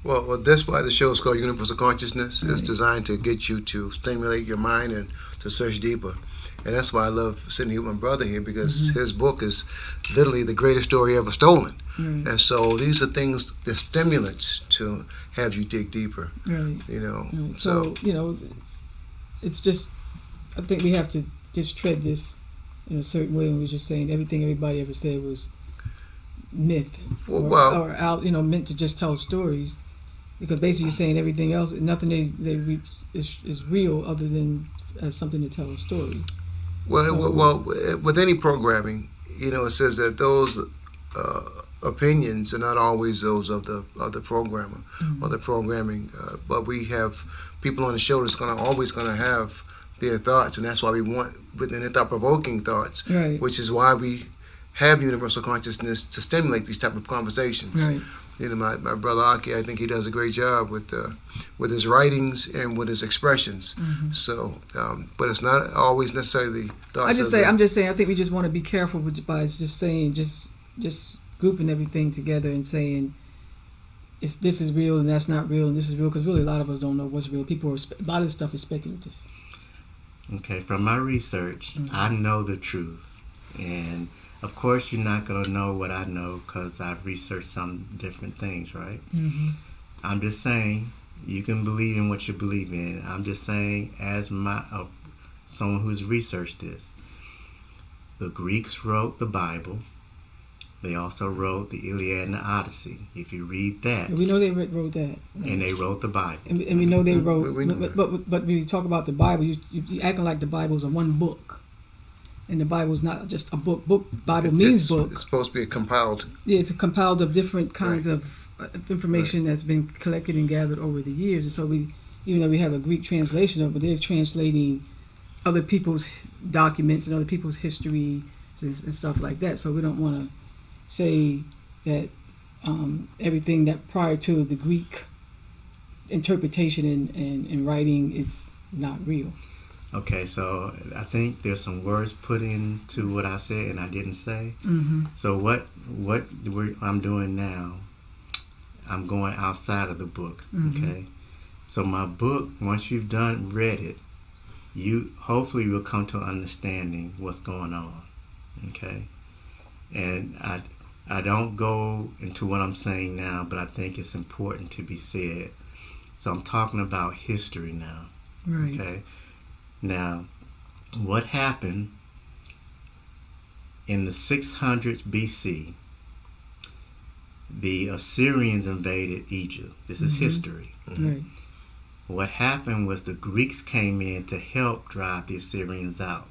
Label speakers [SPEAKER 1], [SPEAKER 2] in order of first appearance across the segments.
[SPEAKER 1] Well, that's why the show is called Universal Consciousness.
[SPEAKER 2] Right.
[SPEAKER 1] It's designed to get you to stimulate your mind and to search deeper. And that's why I love sitting here with my brother here, because his book is literally the greatest story ever stolen.
[SPEAKER 2] Right.
[SPEAKER 1] And so these are things, the stimulants to have you dig deeper.
[SPEAKER 2] Right.
[SPEAKER 1] You know.
[SPEAKER 2] Right.
[SPEAKER 1] So
[SPEAKER 2] it's just, I think we have to just tread this in a certain way. And we're just saying everything everybody ever said was myth, or out, meant to just tell stories, because basically you're saying everything else, nothing they reach is real other than as something to tell a story.
[SPEAKER 1] Well, with any programming, it says that those opinions are not always those of the programmer or the programming, but we have people on the show that's always going to have their thoughts, and that's why we want within the thought-provoking thoughts,
[SPEAKER 2] right.
[SPEAKER 1] Which is why we have universal consciousness to stimulate these type of conversations.
[SPEAKER 2] Right.
[SPEAKER 1] My brother Aukee, I think he does a great job with his writings and with his expressions. So, but it's not always necessarily the thoughts.
[SPEAKER 2] I'm just saying. I think we just want to be careful by just saying, just grouping everything together and saying, this is real and that's not real and this is real, because really a lot of us don't know what's real. A lot of this stuff is speculative.
[SPEAKER 3] Okay, from my research, I know the truth, and of course, you're not going to know what I know because I've researched some different things, right? I'm just saying, you can believe in what you believe in. I'm just saying, as someone who's researched this, the Greeks wrote the Bible. They also wrote the Iliad and the Odyssey. If you read that,
[SPEAKER 2] we know they wrote that,
[SPEAKER 3] and they wrote the Bible,
[SPEAKER 2] and we know they wrote. But when you talk about the Bible, you acting like the Bible is a one book. And the Bible is not just a book. Bible means book.
[SPEAKER 1] It's supposed to be compiled.
[SPEAKER 2] Yeah, it's compiled of different kinds of information that's been collected and gathered over the years. And so even though we have a Greek translation of it, they're translating other people's documents and other people's history and stuff like that. So we don't want to say that everything that prior to the Greek interpretation and writing is not real.
[SPEAKER 3] Okay, so I think there's some words put into what I said and I didn't say. So what I'm doing now, I'm going outside of the book. Okay, so my book, once you've read it, you hopefully will come to understanding what's going on. Okay, and I don't go into what I'm saying now, but I think it's important to be said. So I'm talking about history now.
[SPEAKER 2] Right.
[SPEAKER 3] Okay. Now, what happened in the 600s BC? The Assyrians invaded Egypt. This is history.
[SPEAKER 2] Right.
[SPEAKER 3] What happened was the Greeks came in to help drive the Assyrians out.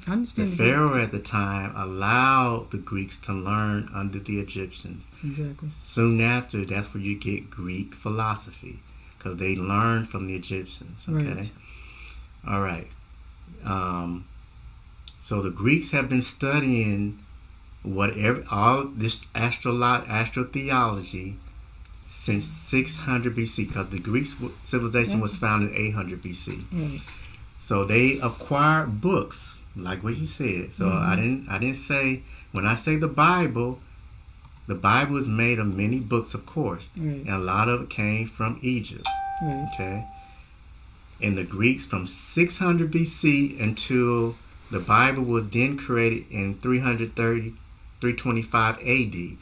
[SPEAKER 2] I understand.
[SPEAKER 3] The Pharaoh at the time allowed the Greeks to learn under the Egyptians.
[SPEAKER 2] Exactly.
[SPEAKER 3] Soon after, that's where you get Greek philosophy, because they learned from the Egyptians. Okay.
[SPEAKER 2] Right.
[SPEAKER 3] All right. So the Greeks have been studying all this astrotheology since 600 BC, because the Greek civilization was founded in 800 BC.
[SPEAKER 2] Right.
[SPEAKER 3] So they acquired books, like what you said. So I didn't say, when I say the Bible is made of many books, of course, and a lot of it came from Egypt.
[SPEAKER 2] Right.
[SPEAKER 3] Okay. And the Greeks from 600 BC until the Bible was then created in 325 AD.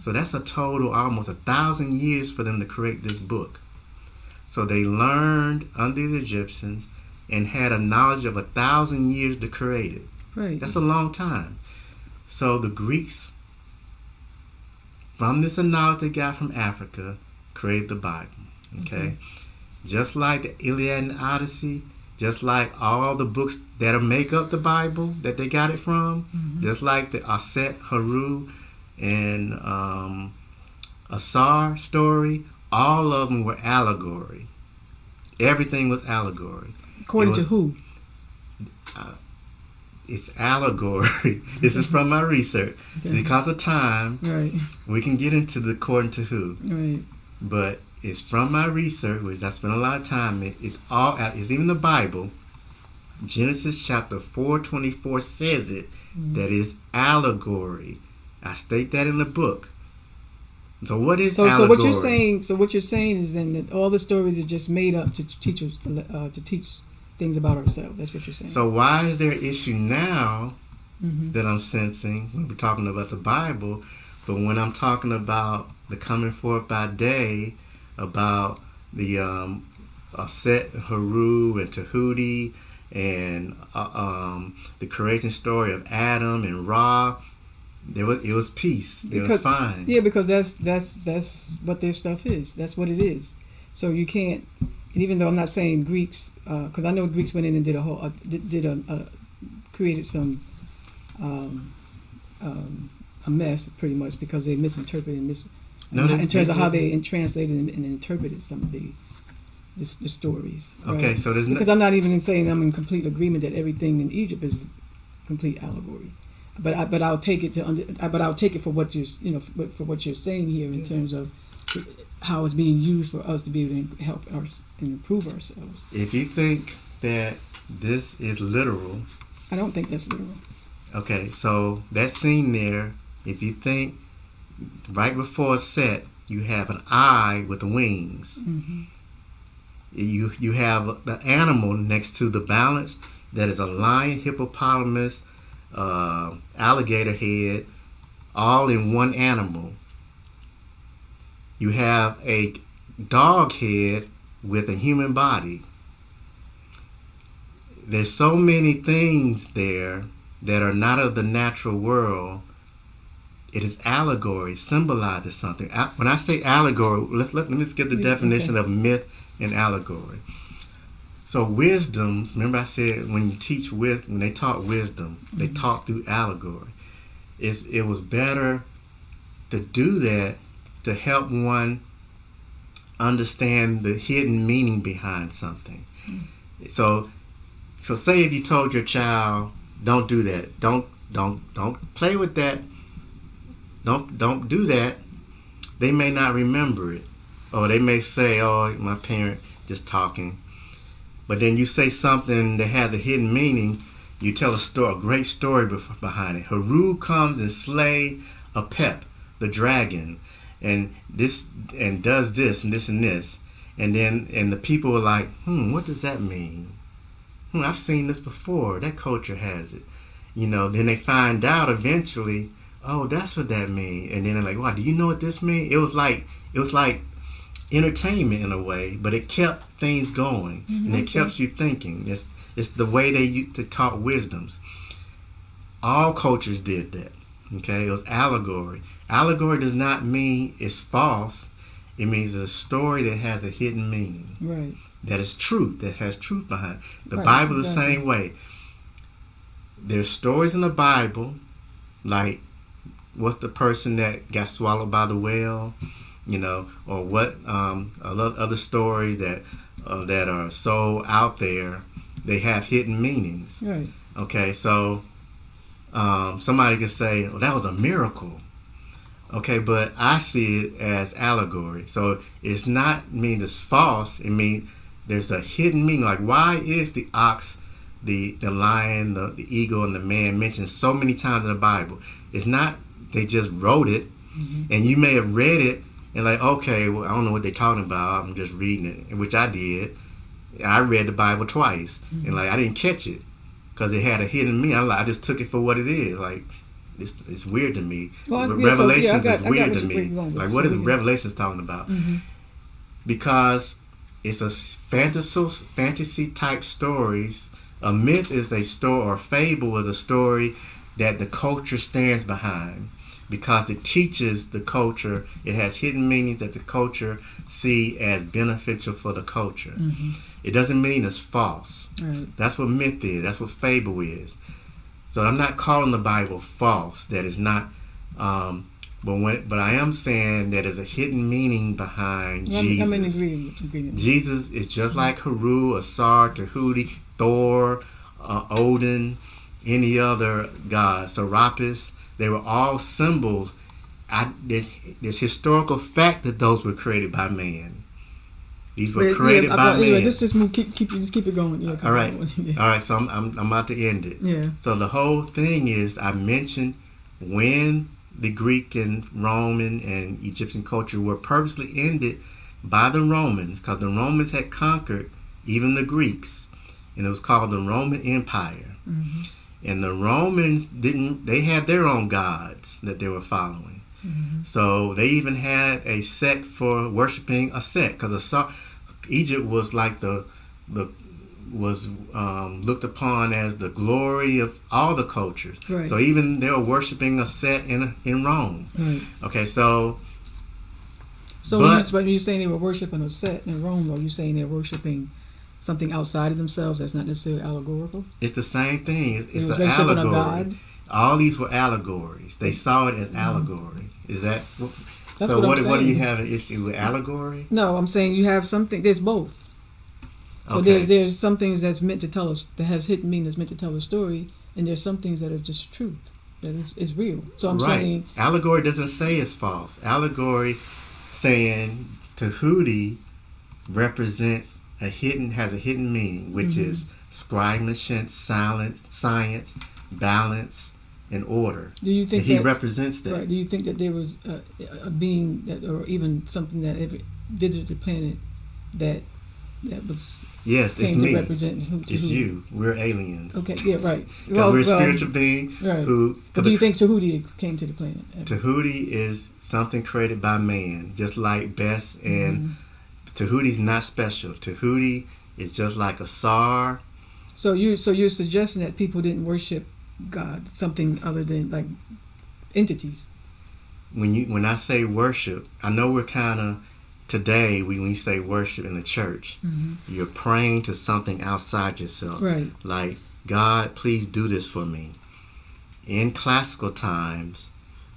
[SPEAKER 3] So that's a total almost 1,000 years for them to create this book. So they learned under the Egyptians and had a knowledge of 1,000 years to create it.
[SPEAKER 2] Right.
[SPEAKER 3] That's a long time. So the Greeks, from this knowledge they got from Africa, created the Bible. Okay. Just like the Iliad and Odyssey, just like all the books that make up the Bible that they got it from, just like the Aset Haru and Asar story, all of them were allegory. Everything was allegory.
[SPEAKER 2] According to who?
[SPEAKER 3] It's allegory. This is from my research.
[SPEAKER 2] Okay.
[SPEAKER 3] Because of time, we can get into the according to who.
[SPEAKER 2] Right.
[SPEAKER 3] But it's from my research, which I spent a lot of time in. It's even the Bible. Genesis chapter 4:24 says it, that is allegory. I state that in the book. So what is
[SPEAKER 2] So
[SPEAKER 3] allegory?
[SPEAKER 2] what you're saying is then that all the stories are just made up to teach us to teach things about ourselves. That's what you're saying.
[SPEAKER 3] So why is there an issue now
[SPEAKER 2] Mm-hmm.
[SPEAKER 3] that I'm sensing when we're talking about the Bible, but when I'm talking about the coming forth by day, about the Set, Haru, and Tahuti, and the creation story of Adam and Ra, it was peace. It was fine.
[SPEAKER 2] Yeah, because that's what their stuff is. That's what it is. So you can't. And even though I'm not saying Greeks, because I know Greeks went in and did a whole created some a mess pretty much because they misinterpreted in terms of how they translated and interpreted some of the stories. Right?
[SPEAKER 3] Okay, so there's
[SPEAKER 2] because I'm not even saying I'm in complete agreement that everything in Egypt is complete allegory. But I'll take it for what you're saying here in terms of how it's being used for us to be able to help us and improve ourselves.
[SPEAKER 3] If you think that this is literal,
[SPEAKER 2] I don't think that's literal.
[SPEAKER 3] Okay, so that scene there, if you think right before Set, you have an eye with wings.
[SPEAKER 2] Mm-hmm.
[SPEAKER 3] You have the animal next to the balance that is a lion, hippopotamus, alligator head, all in one animal. You have a dog head with a human body. There's so many things there that are not of the natural world. It is allegory, symbolizes something. When I say allegory, let me get the definition of myth and allegory. So wisdoms, remember I said when you teach wisdom, when they taught wisdom, they taught through allegory. It was better to do that to help one understand the hidden meaning behind something. So say if you told your child, don't do that. Don't play with that. Don't do that. They may not remember it. Or they may say, oh, my parent just talking. But then you say something that has a hidden meaning, you tell a great story behind it. Haru comes and slay a pep, the dragon, and does this and this and this. And the people are like, what does that mean? I've seen this before. That culture has it. Then they find out eventually, oh, that's what that means. And then they're like, wow, do you know what this means? It was like entertainment in a way, but it kept things going, and it kept you thinking. It's the way they used to taught wisdoms. All cultures did that. Okay, it was allegory. Allegory does not mean it's false. It means it's a story that has a hidden meaning.
[SPEAKER 2] Right.
[SPEAKER 3] That is truth. That has truth behind it. The Bible is the same way. There's stories in the Bible, like what's the person that got swallowed by the whale, or what other stories that are so out there. They have hidden meanings.
[SPEAKER 2] Right.
[SPEAKER 3] Okay, so somebody could say, "Oh, that was a miracle." Okay, but I see it as allegory. So it's not mean it's false. It means there's a hidden meaning. Like, why is the ox, the lion, the eagle, and the man mentioned so many times in the Bible? It's not they just wrote it, and you may have read it and like, okay, well, I don't know what they're talking about. I'm just reading it, which I did. I read the Bible twice, and like I didn't catch it because it had a hidden meaning. I just took it for what it is. Like it's weird to me.
[SPEAKER 2] Well,
[SPEAKER 3] Revelations is weird to me.
[SPEAKER 2] Like,
[SPEAKER 3] what is Revelations talking about? Because it's a fantasy type stories. A myth is a story, or a fable is a story that the culture stands behind because it teaches the culture. It has hidden meanings that the culture see as beneficial for the culture. It doesn't mean it's false.
[SPEAKER 2] Right.
[SPEAKER 3] That's what myth is. That's what fable is. So I'm not calling the Bible false. That is not. But I am saying that there's a hidden meaning behind Jesus.
[SPEAKER 2] I'm in agreement.
[SPEAKER 3] Jesus is just like Haru, Asar, Tahuti, Thor, Odin, any other god, Serapis. They were all symbols. There's historical fact that those were created by man. These were created by man.
[SPEAKER 2] Just keep it going. Yeah,
[SPEAKER 3] all right. All right. So I'm about to end it.
[SPEAKER 2] Yeah.
[SPEAKER 3] So the whole thing is, I mentioned when the Greek and Roman and Egyptian culture were purposely ended by the Romans, because the Romans had conquered even the Greeks, and it was called the Roman Empire.
[SPEAKER 2] Mm-hmm.
[SPEAKER 3] And the Romans they had their own gods that they were following.
[SPEAKER 2] Mm-hmm.
[SPEAKER 3] So they even had a sect for worshiping a Set, because Egypt was like was looked upon as the glory of all the cultures.
[SPEAKER 2] Right.
[SPEAKER 3] So even they were worshiping a Set in Rome.
[SPEAKER 2] Right.
[SPEAKER 3] Okay, so
[SPEAKER 2] when you're saying they were worshiping a Set in Rome, are you saying they're worshiping something outside of themselves that's not necessarily allegorical?
[SPEAKER 3] it's the same thing. It's an
[SPEAKER 2] worshiping a
[SPEAKER 3] allegory.
[SPEAKER 2] god?
[SPEAKER 3] All these were allegories. They saw it as allegory. Is that
[SPEAKER 2] That's
[SPEAKER 3] so?
[SPEAKER 2] what I'm
[SPEAKER 3] What do you
[SPEAKER 2] saying.
[SPEAKER 3] have an issue with allegory?
[SPEAKER 2] No, I'm saying you have something. There's both. So
[SPEAKER 3] Okay.
[SPEAKER 2] there's some things that's meant to tell us, that has hidden meaning, that's meant to tell a story, and there's some things that are just truth, that is real. So I'm
[SPEAKER 3] Right.
[SPEAKER 2] saying,
[SPEAKER 3] Allegory doesn't say it's false. Allegory saying Tahuti represents has a hidden meaning, which
[SPEAKER 2] Mm-hmm.
[SPEAKER 3] is scribemanship, science, balance, and order.
[SPEAKER 2] do you
[SPEAKER 3] And
[SPEAKER 2] think
[SPEAKER 3] he
[SPEAKER 2] that,
[SPEAKER 3] represents that.
[SPEAKER 2] right? Do you think that there was a being that, or even something that ever visited the planet that was
[SPEAKER 3] Yes, it's
[SPEAKER 2] came
[SPEAKER 3] me.
[SPEAKER 2] to represent who?
[SPEAKER 3] It's you. We're aliens.
[SPEAKER 2] Okay, yeah, right.
[SPEAKER 3] Because we're a spiritual being
[SPEAKER 2] right.
[SPEAKER 3] who.
[SPEAKER 2] But do you think Tahuti came to the planet?
[SPEAKER 3] Tahuti is something created by man, just like Bess, and Tahuti's not special. Tahuti is just like a Sar.
[SPEAKER 2] So you're suggesting that people didn't worship God, something other than like entities.
[SPEAKER 3] When I say worship, I know we're kind of today when we say worship in the church, you're praying to something outside yourself.
[SPEAKER 2] Right.
[SPEAKER 3] Like, God, please do this for me. In classical times,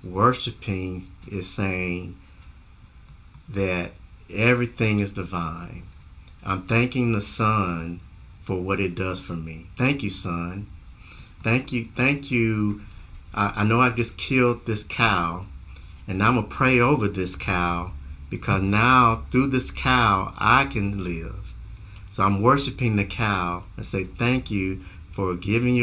[SPEAKER 3] worshiping is saying that everything is divine. I'm thanking the sun for what it does for me. Thank you, sun. Thank you. I know I just killed this cow, and I'm going to pray over this cow, because now through this cow I can live. So I'm worshiping the cow and say thank you for giving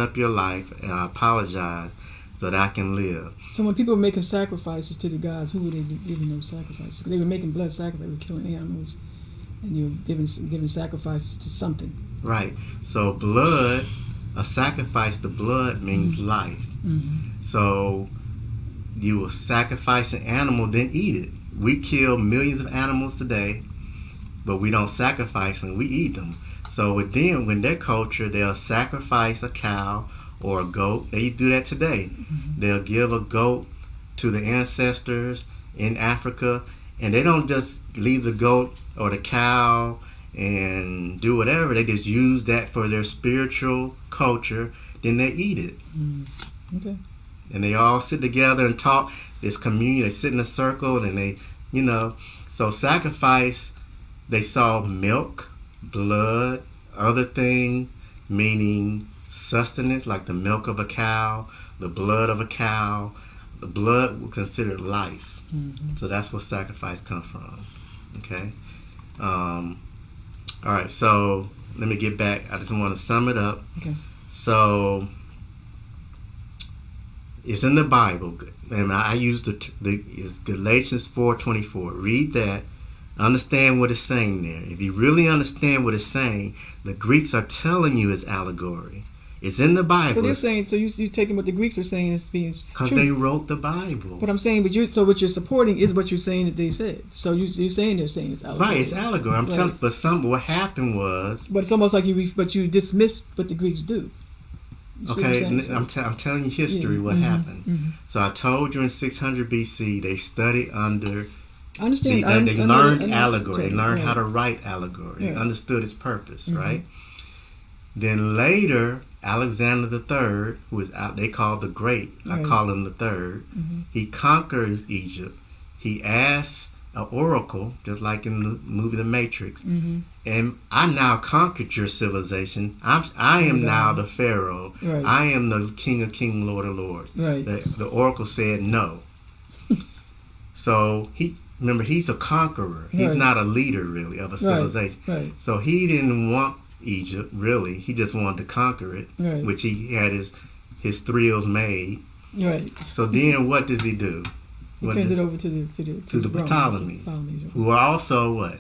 [SPEAKER 3] up your life, and I apologize so that I can live.
[SPEAKER 2] So when people were making sacrifices to the gods, who were they giving those sacrifices? They were making blood sacrifices, they were killing animals, and you were giving sacrifices to something.
[SPEAKER 3] Right. So blood, a sacrifice to blood means life.
[SPEAKER 2] Mm-hmm.
[SPEAKER 3] So you will sacrifice an animal, then eat it. We kill millions of animals today, but we don't sacrifice them, we eat them. So when their culture, they'll sacrifice a cow or a goat. They do that today. Mm-hmm. They'll give a goat to the ancestors in Africa, and they don't just leave the goat or the cow and do whatever. They just use that for their spiritual culture, then they eat it.
[SPEAKER 2] Mm-hmm. Okay.
[SPEAKER 3] And they all sit together and talk. This communion, they sit in a circle, and they, so sacrifice, they saw milk, blood, other thing, meaning sustenance, like the milk of a cow, the blood of a cow. The blood was considered life.
[SPEAKER 2] Mm-hmm.
[SPEAKER 3] So that's where sacrifice comes from. Okay? All right, so let me get back. I just want to sum it up.
[SPEAKER 2] Okay.
[SPEAKER 3] So it's in the Bible, and I use it's Galatians 4:24. Read that, understand what it's saying there. If you really understand what it's saying, the Greeks are telling you it's allegory. It's in the Bible.
[SPEAKER 2] So they're saying, so you're taking what the Greeks are saying as being true.
[SPEAKER 3] Because they wrote the Bible.
[SPEAKER 2] But I'm saying, what you're supporting is what you're saying that they said. So you're saying they're saying it's allegory.
[SPEAKER 3] Right, it's allegory. I'm telling. But what happened was.
[SPEAKER 2] But it's almost like you dismissed what the Greeks do.
[SPEAKER 3] Okay, I'm telling you history. What happened?
[SPEAKER 2] Mm-hmm.
[SPEAKER 3] So I told you in 600 BC they studied under.
[SPEAKER 2] I understand.
[SPEAKER 3] They learned allegory. They learned how to write allegory.
[SPEAKER 2] Yeah.
[SPEAKER 3] They understood its purpose, right? Then later, Alexander III, who is out, they call the Great. I call him the Third. Mm-hmm. He conquers Egypt. He asks an oracle, just like in the movie The Matrix, and I now conquered your civilization. I am now the Pharaoh.
[SPEAKER 2] Right.
[SPEAKER 3] I am the King of Kings, Lord of Lords.
[SPEAKER 2] Right.
[SPEAKER 3] The oracle said no. So he's a conqueror. He's not a leader really of a civilization.
[SPEAKER 2] Right.
[SPEAKER 3] So he didn't want Egypt really. He just wanted to conquer it, which he had his thrills made.
[SPEAKER 2] Right.
[SPEAKER 3] So then what does he do?
[SPEAKER 2] He
[SPEAKER 3] What
[SPEAKER 2] turns
[SPEAKER 3] does-
[SPEAKER 2] it over to the
[SPEAKER 3] the
[SPEAKER 2] Romans,
[SPEAKER 3] Ptolemies, who are also what?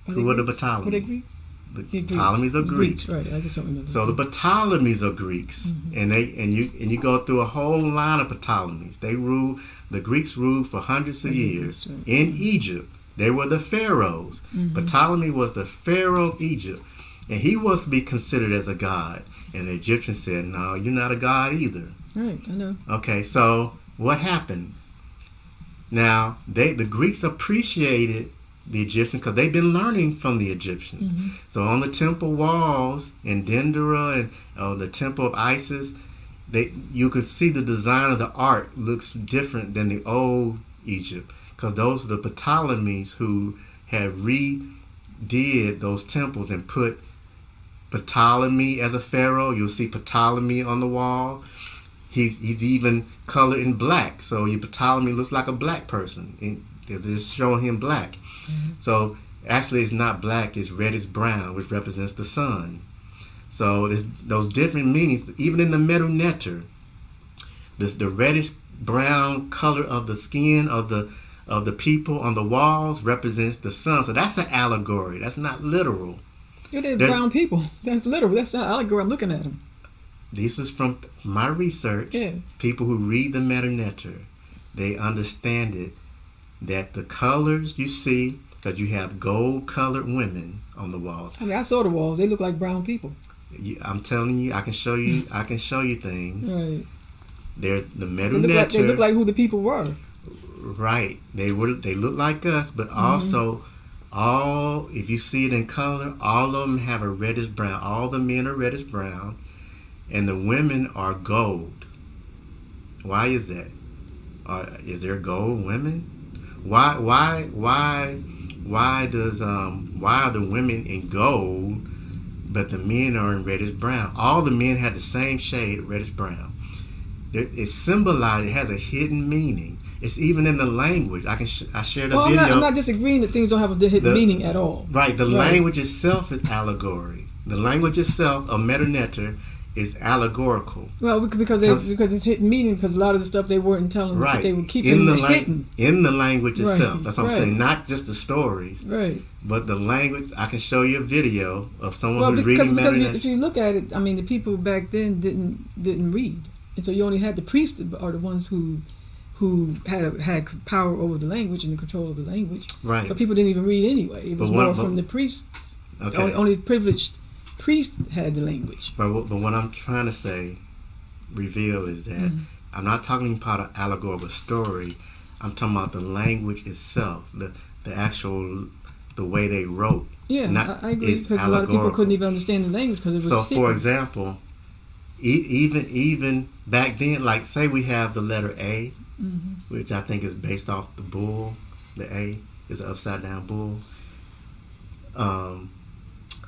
[SPEAKER 3] Who are the Ptolemies?
[SPEAKER 2] Were they Greeks?
[SPEAKER 3] The
[SPEAKER 2] Yeah,
[SPEAKER 3] Ptolemies are Greeks.
[SPEAKER 2] Right. I just don't remember.
[SPEAKER 3] So the Ptolemies are Greeks, and you go through a whole line of Ptolemies. They ruled. The Greeks ruled for hundreds of years
[SPEAKER 2] Right.
[SPEAKER 3] in Egypt. They were the pharaohs. Ptolemy was the pharaoh of Egypt, and he was to be considered as a god. And the Egyptians said, "No, you're not a god either."
[SPEAKER 2] Right. I know.
[SPEAKER 3] Okay, so what happened? Now the Greeks appreciated the Egyptians because they've been learning from the Egyptians. So on the temple walls in Dendera and the temple of Isis, you could see the design of the art looks different than the old Egypt, because those are the Ptolemies who have redid those temples and put Ptolemy as a pharaoh. You'll see Ptolemy on the wall. He's even colored in black, so your Ptolemy looks like a black person. And they're just showing him black. So actually, it's not black; it's reddish brown, which represents the sun. So there's those different meanings. Even in the Medu Neter, the reddish brown color of the skin of the people on the walls represents the sun. So that's an allegory. That's not literal.
[SPEAKER 2] Yeah, they're brown people. That's literal. That's not allegory. I'm looking at them.
[SPEAKER 3] This is from my research.
[SPEAKER 2] Yeah.
[SPEAKER 3] People who read the Medu Neter, they understand it, that the colors you see, because you have gold-colored women on the walls.
[SPEAKER 2] I mean, I saw the walls. They look like brown people.
[SPEAKER 3] I'm telling you, I can show you. I can show you things.
[SPEAKER 2] Right.
[SPEAKER 3] They're the Medu
[SPEAKER 2] They
[SPEAKER 3] Neter.
[SPEAKER 2] look like who the people were.
[SPEAKER 3] Right. They look like us, but also if you see it in color, all of them have a reddish brown. All the men are reddish brown, and the women are gold. Why is that? Is there gold women? Why are the women in gold, but the men are in reddish brown? All the men had the same shade, reddish brown. It symbolizes. It has a hidden meaning. It's even in the language. I shared a video.
[SPEAKER 2] I'm not disagreeing that things don't have a hidden meaning at all.
[SPEAKER 3] Right. The language itself is allegory. The language itself, a Medu Neter, is allegorical.
[SPEAKER 2] Well, because it's hidden meaning, because a lot of the stuff they weren't telling,
[SPEAKER 3] right.
[SPEAKER 2] they were keeping hidden.
[SPEAKER 3] In the language itself.
[SPEAKER 2] Right.
[SPEAKER 3] That's what I'm saying. Not just the stories.
[SPEAKER 2] Right.
[SPEAKER 3] But the language. I can show you a video of someone who's reading Medu Neter.
[SPEAKER 2] If you look at it, I mean, the people back then didn't read, and so you only had the priests are the ones who had power over the language and the control of the language.
[SPEAKER 3] Right.
[SPEAKER 2] So people didn't even read anyway. It was from the priests.
[SPEAKER 3] Okay.
[SPEAKER 2] Only privileged priests had the language.
[SPEAKER 3] But what I'm trying to reveal is that I'm not talking about an allegorical story. I'm talking about the language itself, the actual, the way they wrote.
[SPEAKER 2] Yeah, I agree, because a lot of people couldn't even understand the language because it was.
[SPEAKER 3] So, for example, even back then, like say we have the letter A, which I think is based off the bull. The A is an upside down bull.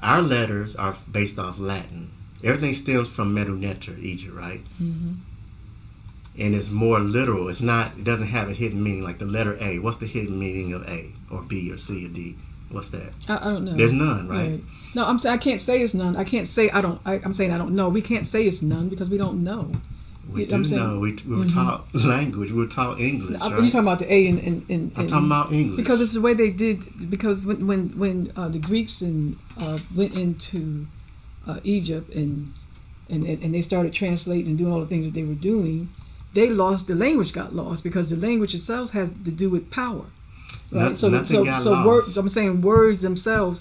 [SPEAKER 3] Our letters are based off Latin. Everything stems from Medu Neter, Egypt, right? And it's more literal. It doesn't have a hidden meaning like the letter A. What's the hidden meaning of A or B or C or D? What's that?
[SPEAKER 2] I don't know.
[SPEAKER 3] There's none, right?
[SPEAKER 2] No, I'm saying I can't say it's none. I can't say I don't. I'm saying I don't know. We can't say it's none because we don't know.
[SPEAKER 3] We do know. We were taught language. We were taught English. Right?
[SPEAKER 2] You're talking about the A in
[SPEAKER 3] I'm talking about English.
[SPEAKER 2] Because it's the way they did. Because when the Greeks went into Egypt and they started translating and doing all the things that they were doing, the language got lost because the language itself has to do with power. Right?
[SPEAKER 3] Nothing got lost.
[SPEAKER 2] Words, I'm saying words themselves.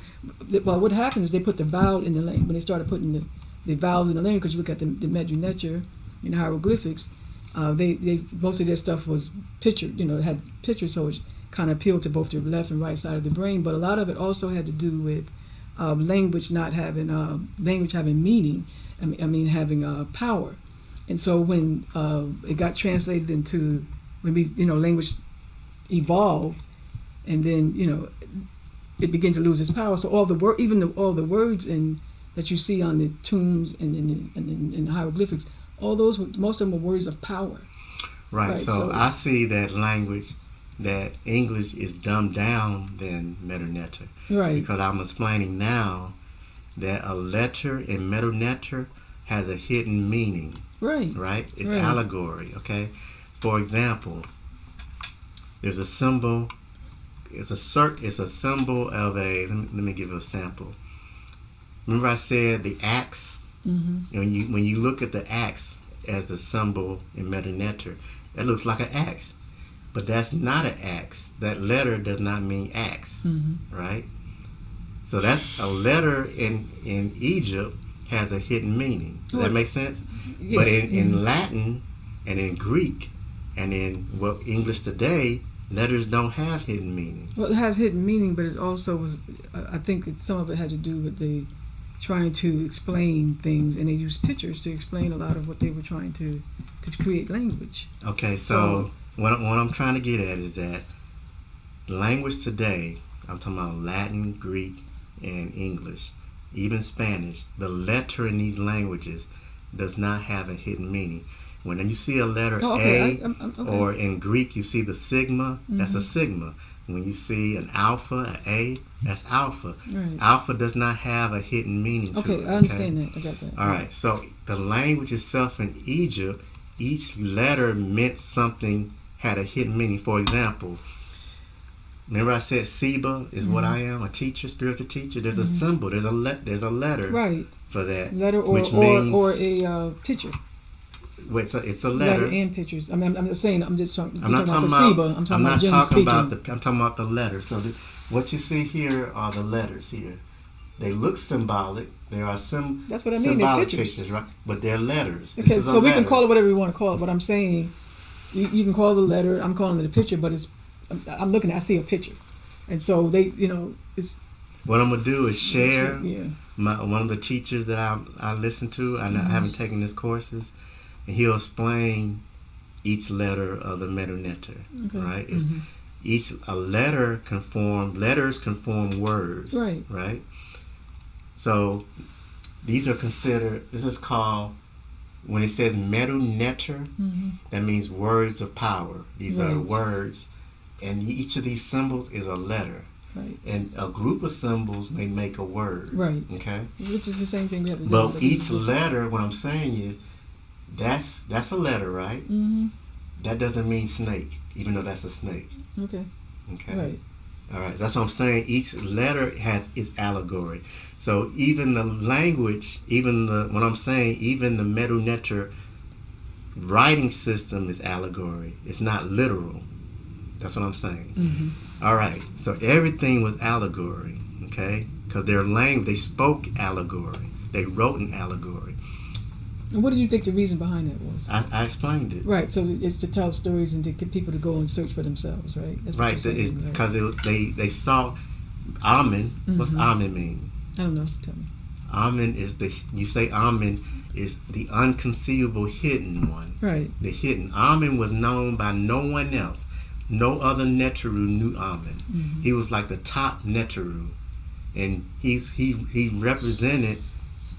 [SPEAKER 2] Well, what happened is they put the vowel in the language. When they started putting the vowels in the language, because you look at the Medu Neter in hieroglyphics, they most of their stuff was pictured. It had pictures, so it kind of appealed to both the left and right side of the brain. But a lot of it also had to do with language not having language having meaning. I mean having power. And so when it got translated into language evolved, and then it began to lose its power. So all the words that you see on the tombs and in the hieroglyphics, most of them were words of power.
[SPEAKER 3] Right. So I see that language, that English is dumbed down than Medu Neter.
[SPEAKER 2] Right.
[SPEAKER 3] Because I'm explaining now that a letter in Medu Neter has a hidden meaning.
[SPEAKER 2] Right.
[SPEAKER 3] Right? It's
[SPEAKER 2] Right.
[SPEAKER 3] allegory, okay? For example, there's a symbol. It's a symbol of a. Let me give you a sample. Remember, I said the axe.
[SPEAKER 2] Mm-hmm.
[SPEAKER 3] When you look at the axe as the symbol in Meta Netter, that looks like an axe, but that's not an axe. That letter does not mean axe, right? So that's a letter in Egypt has a hidden meaning. Does that make sense?
[SPEAKER 2] Yeah.
[SPEAKER 3] But in Latin and in Greek and in English today, letters don't have hidden meanings.
[SPEAKER 2] Well, it has hidden meaning, but it also was. I think that some of it had to do with the trying to explain things, and they used pictures to explain a lot of what they were trying to create language.
[SPEAKER 3] Okay, so what I'm trying to get at is that language today, I'm talking about Latin, Greek, and English, even Spanish, the letter in these languages does not have a hidden meaning. When you see a letter A,
[SPEAKER 2] okay.
[SPEAKER 3] or in Greek you see the sigma, that's a sigma. When you see an alpha, an A, that's alpha.
[SPEAKER 2] Right.
[SPEAKER 3] Alpha does not have a hidden meaning to it.
[SPEAKER 2] Okay, I understand that. I got that.
[SPEAKER 3] All right, so the language itself in Egypt, each letter meant something, had a hidden meaning. For example, remember I said Seba is what I am, a teacher, spiritual teacher. There's a symbol, there's a letter
[SPEAKER 2] Right.
[SPEAKER 3] for that.
[SPEAKER 2] Letter
[SPEAKER 3] which means,
[SPEAKER 2] or a picture.
[SPEAKER 3] It's a letter.
[SPEAKER 2] Letter and pictures. I mean, I'm just saying. I'm
[SPEAKER 3] not talking about.
[SPEAKER 2] Seba. I'm talking about generally speaking.
[SPEAKER 3] I'm talking about the letters. So what you see here are the letters here. They look symbolic. There are some.
[SPEAKER 2] That's what I mean.
[SPEAKER 3] Symbolic
[SPEAKER 2] They're pictures,
[SPEAKER 3] right? But they're letters.
[SPEAKER 2] Okay, so we can call it whatever we want to call it. What I'm saying, you can call the letter. I'm calling it a picture, but I'm looking. I see a picture, and so they, it's.
[SPEAKER 3] What I'm gonna do is share
[SPEAKER 2] one
[SPEAKER 3] of the teachers that I listen to. I haven't taken his courses. And he'll explain each letter of the Meta Netter, right? Letters conform words, right? So these are considered, this is called, when it says Meta Netter, that means words of power. These are words, and each of these symbols is a letter.
[SPEAKER 2] Right.
[SPEAKER 3] And a group of symbols may make a word.
[SPEAKER 2] Right.
[SPEAKER 3] Okay?
[SPEAKER 2] Which is the same thing we have to do.
[SPEAKER 3] But each letter, what I'm saying is, that's a letter, right? That doesn't mean snake, even though that's a snake.
[SPEAKER 2] Okay.
[SPEAKER 3] Right. All right. That's what I'm saying. Each letter has its allegory. So even the language, even the Meta Netter writing system is allegory. It's not literal. That's what I'm saying. All right. So everything was allegory, okay? Because their language, they spoke allegory. They wrote an allegory.
[SPEAKER 2] And what do you think the reason behind that was?
[SPEAKER 3] I explained it.
[SPEAKER 2] Right, so it's to tell stories and to get people to go and search for themselves, right? That's what
[SPEAKER 3] right, it's because they saw Amen. What's Amen mean?
[SPEAKER 2] I don't know. Tell me.
[SPEAKER 3] Amen is Amen is the unconceivable hidden one.
[SPEAKER 2] Right.
[SPEAKER 3] The hidden. Amen was known by no one else. No other Neteru knew Amen. He was like the top Neteru, and he represented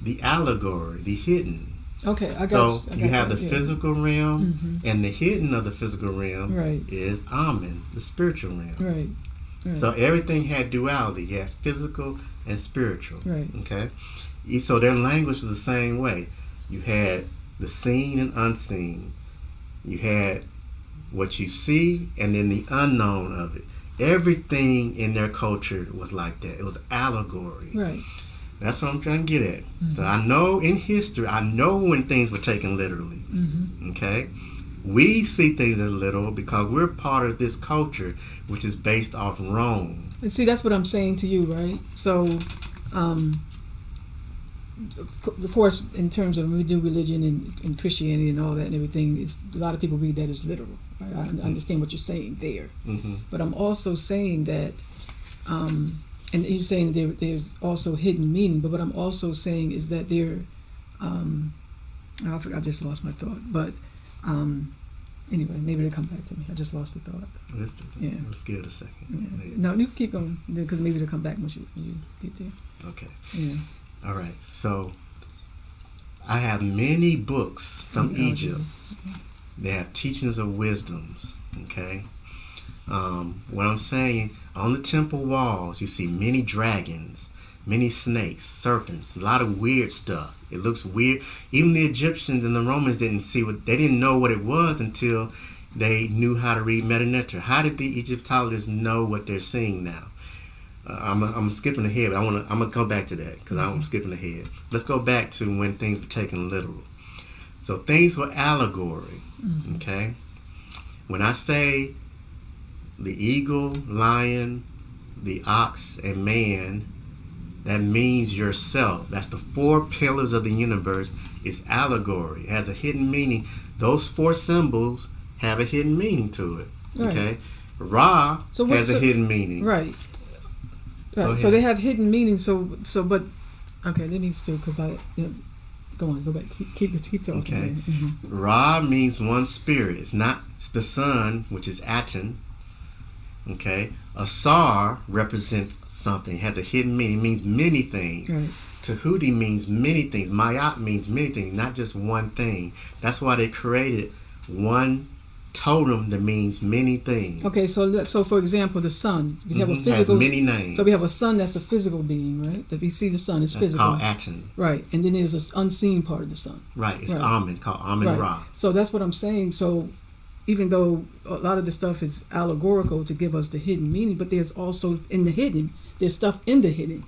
[SPEAKER 3] the allegory, the hidden.
[SPEAKER 2] Okay, I got
[SPEAKER 3] so you have the physical realm, and the hidden of the physical realm is Amen, the spiritual realm. Right. So everything had duality. You had physical and spiritual.
[SPEAKER 2] Right.
[SPEAKER 3] Okay. So their language was the same way. You had the seen and unseen. You had what you see, and then the unknown of it. Everything in their culture was like that. It was allegory.
[SPEAKER 2] Right.
[SPEAKER 3] That's what I'm trying to get at. So I know in history, I know when things were taken literally. Okay? We see things as literal because we're part of this culture, which is based off Rome.
[SPEAKER 2] And see, that's what I'm saying to you, right? So, of course, in terms of when we do religion and Christianity and all that and everything, a lot of people read that as literal. Right? I understand what you're saying there. But I'm also saying that... and you're saying there's also hidden meaning, but what I'm also saying is that I just lost my thought. But anyway, maybe they'll come back to me. I just lost the thought.
[SPEAKER 3] Let's give it a second.
[SPEAKER 2] Yeah. No, you can keep going because maybe they'll come back when you get there.
[SPEAKER 3] Okay.
[SPEAKER 2] Yeah.
[SPEAKER 3] All right. So I have many books from Egypt. They have teachings of wisdoms. Okay. What I'm saying, on the temple walls, you see many dragons. many snakes, serpents, a lot of weird stuff. It looks weird. Even the Egyptians and the Romans they didn't know what it was until they knew how to read Meta. How did the Egyptologists know what they're seeing now? I'm skipping ahead. I'm gonna go back to that because I'm skipping ahead. Let's go back to when things were taken literal. So things were allegory. Okay, when I say the eagle, lion, the ox, and man, that means yourself. That's the 4 pillars of the universe. It's allegory. It has a hidden meaning. Those 4 symbols have a hidden meaning to it.
[SPEAKER 2] Right.
[SPEAKER 3] Okay, Ra has a hidden meaning.
[SPEAKER 2] Right. Right. So they have hidden meanings. But okay, let me still go on, go back, keep talking.
[SPEAKER 3] Okay. Ra means one spirit. It's not the sun, which is Aten. Okay. Asar represents something. It has a hidden meaning. It means many things.
[SPEAKER 2] Right.
[SPEAKER 3] Tahuti means many things. Mayat means many things, not just one thing. That's why they created one totem that means many things.
[SPEAKER 2] Okay, so for example, the sun. We have a physical.
[SPEAKER 3] Has many names.
[SPEAKER 2] So we have a sun that's a physical being, right? That we see the sun is physical.
[SPEAKER 3] That's called Aten.
[SPEAKER 2] Right, and then there's this unseen part of the sun.
[SPEAKER 3] Right, it's Amen, called Amen Ra.
[SPEAKER 2] So that's what I'm saying. So even though a lot of the stuff is allegorical to give us the hidden meaning, but there's also in the hidden, there's stuff in the hidden.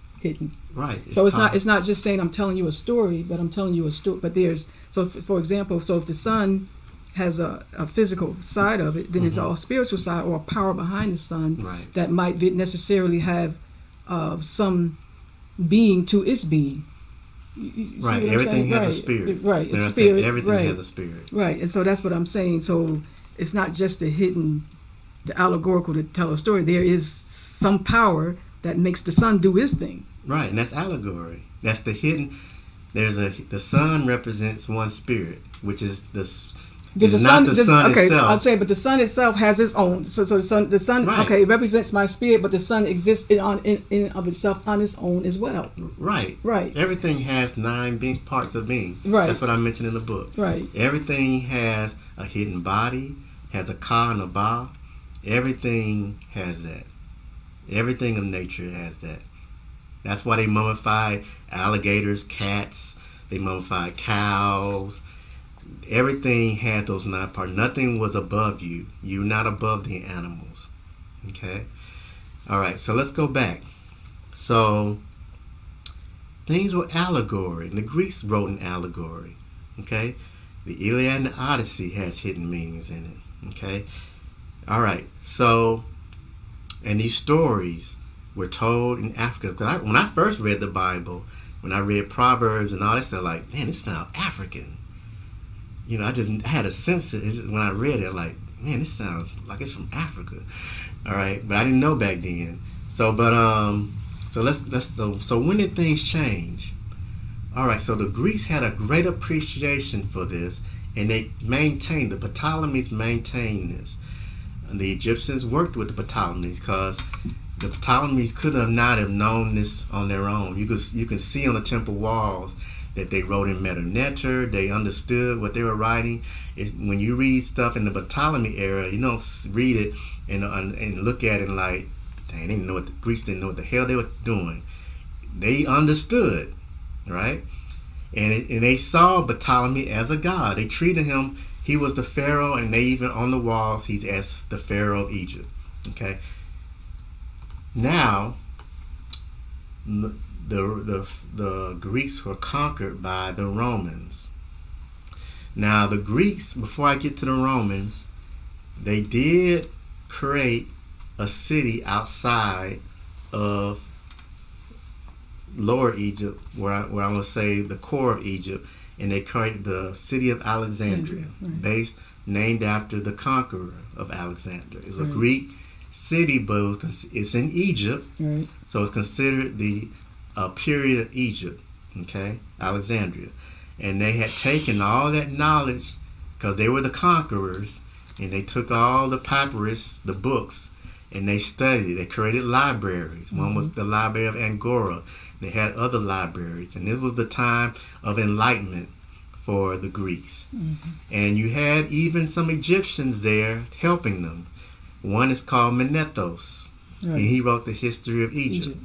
[SPEAKER 3] Right.
[SPEAKER 2] So it's not just saying I'm telling you a story, but I'm telling you a story. But there's for example, if the sun has a physical side of it, then there's a spiritual side or a power behind the sun that might necessarily have some being to its being.
[SPEAKER 3] Right, everything has a spirit.
[SPEAKER 2] Right, it's spirit.
[SPEAKER 3] Everything has a spirit.
[SPEAKER 2] Right, and so that's what I'm saying. So it's not just the allegorical to tell a story. There is some power that makes the sun do its thing.
[SPEAKER 3] Right, and that's allegory. That's the hidden. The sun represents one spirit, which is not the sun itself.
[SPEAKER 2] I'd say, but the sun itself has its own. So the sun.
[SPEAKER 3] Right.
[SPEAKER 2] Okay, it represents my spirit, but the sun exists in of itself on its own as well.
[SPEAKER 3] Right.
[SPEAKER 2] Right.
[SPEAKER 3] Everything has 9 parts of being.
[SPEAKER 2] Right.
[SPEAKER 3] That's what I mentioned in the book.
[SPEAKER 2] Right.
[SPEAKER 3] Everything has a hidden body, has a ka and a ba. Everything has that. Everything of nature has that. That's why they mummified alligators, cats. They mummified cows. Everything had those 9 parts. Nothing was above you. You're not above the animals. Okay? All right, so let's go back. So, things were allegory. And the Greeks wrote an allegory. Okay? The Iliad and the Odyssey has hidden meanings in it. Okay? All right, so, and these stories were told in Africa. Because when I first read the Bible, when I read Proverbs and all that stuff, like, man, this sounds African. You know, I had a sense of it when I read it, like, man, this sounds like it's from Africa. All right, but I didn't know back then. So when did things change? All right, so the Greeks had a great appreciation for this, and the Ptolemies maintained this. And the Egyptians worked with the Ptolemies because the Ptolemies could not have known this on their own. You can see on the temple walls that they wrote in Meta. They understood what they were writing. When you read stuff in the Ptolemy era, you don't read it and look at it like, dang, the Greeks didn't know what the hell they were doing. They understood, right? And they saw Ptolemy as a god. They treated him, he was the pharaoh, and they even on the walls, he's as the pharaoh of Egypt. Okay. Now, the Greeks were conquered by the Romans. Now, the Greeks, before I get to the Romans, they did create a city outside of Lower Egypt, where I would say the core of Egypt, and they created the city of Alexandria, named after the conqueror of Alexander. It's a Greek city, but it's in Egypt, so it's considered the period of Egypt, okay, Alexandria. And they had taken all that knowledge, because they were the conquerors, and they took all the papyrus, the books, and they studied. They created libraries. One was the Library of Angora. They had other libraries, and this was the time of enlightenment for the Greeks. And you had even some Egyptians there helping them. One is called Menethos, And he wrote the history of Egypt.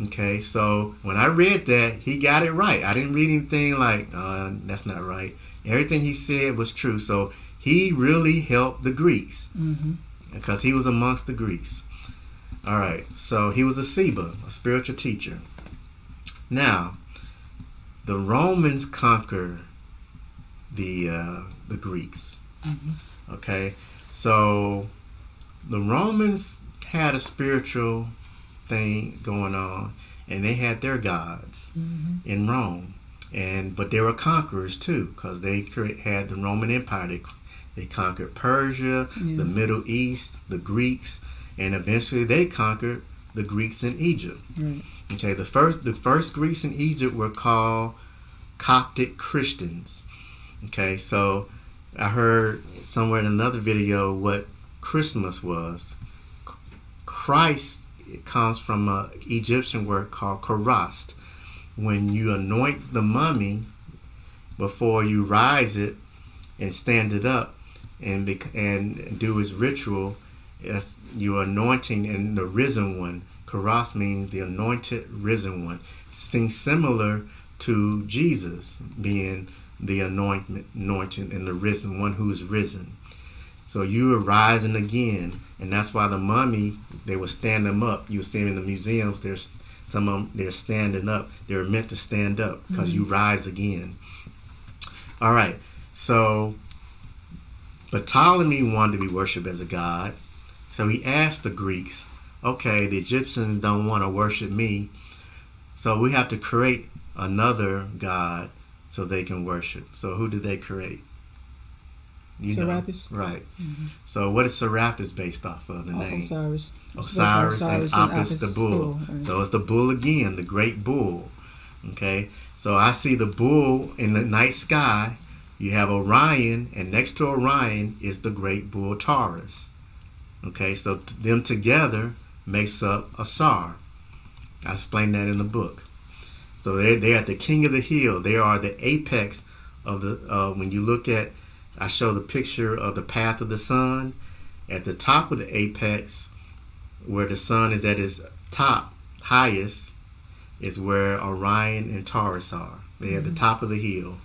[SPEAKER 3] Okay, so when I read that, he got it right. I didn't read anything like, that's not right. Everything he said was true. So he really helped the Greeks because he was amongst the Greeks. All right, so he was a Seba, a spiritual teacher. Now, the Romans conquered the Greeks. Okay, so the Romans had a spiritual thing going on, and they had their gods in Rome, but they were conquerors too, because they had the Roman Empire. They conquered Persia, the Middle East, the Greeks, and eventually they conquered the Greeks in Egypt. Okay, the first Greeks in Egypt were called Coptic Christians. Okay, so I heard somewhere in another video what Christmas was. Christ comes from an Egyptian word called karast. When you anoint the mummy before you rise it and stand it up and do his ritual, you're anointing and the risen one. Karast means the anointed risen one. Seems similar to Jesus being the anointed and the risen one who's risen. So you are rising again, and that's why the mummy, they would stand them up. You see them in the museums, some of them, they're standing up. They're meant to stand up because you rise again. All right, so but Ptolemy wanted to be worshipped as a god, so he asked the Greeks, okay, the Egyptians don't want to worship me, so we have to create another god so they can worship. So who did they create?
[SPEAKER 2] Serapis.
[SPEAKER 3] Right. So what is Serapis based off of, the name?
[SPEAKER 2] Osiris
[SPEAKER 3] and Apis the bull.
[SPEAKER 2] Right.
[SPEAKER 3] So it's the bull again, the great bull. Okay. So I see the bull in the night sky. You have Orion, and next to Orion is the great bull Taurus. Okay. So them together makes up a Sar. I explained that in the book. So they're at the king of the hill. They are the apex of the. When you look at, I show the picture of the path of the sun. At the top of the apex, where the sun is at its top, highest, is where Orion and Taurus are. They're at the top of the hill.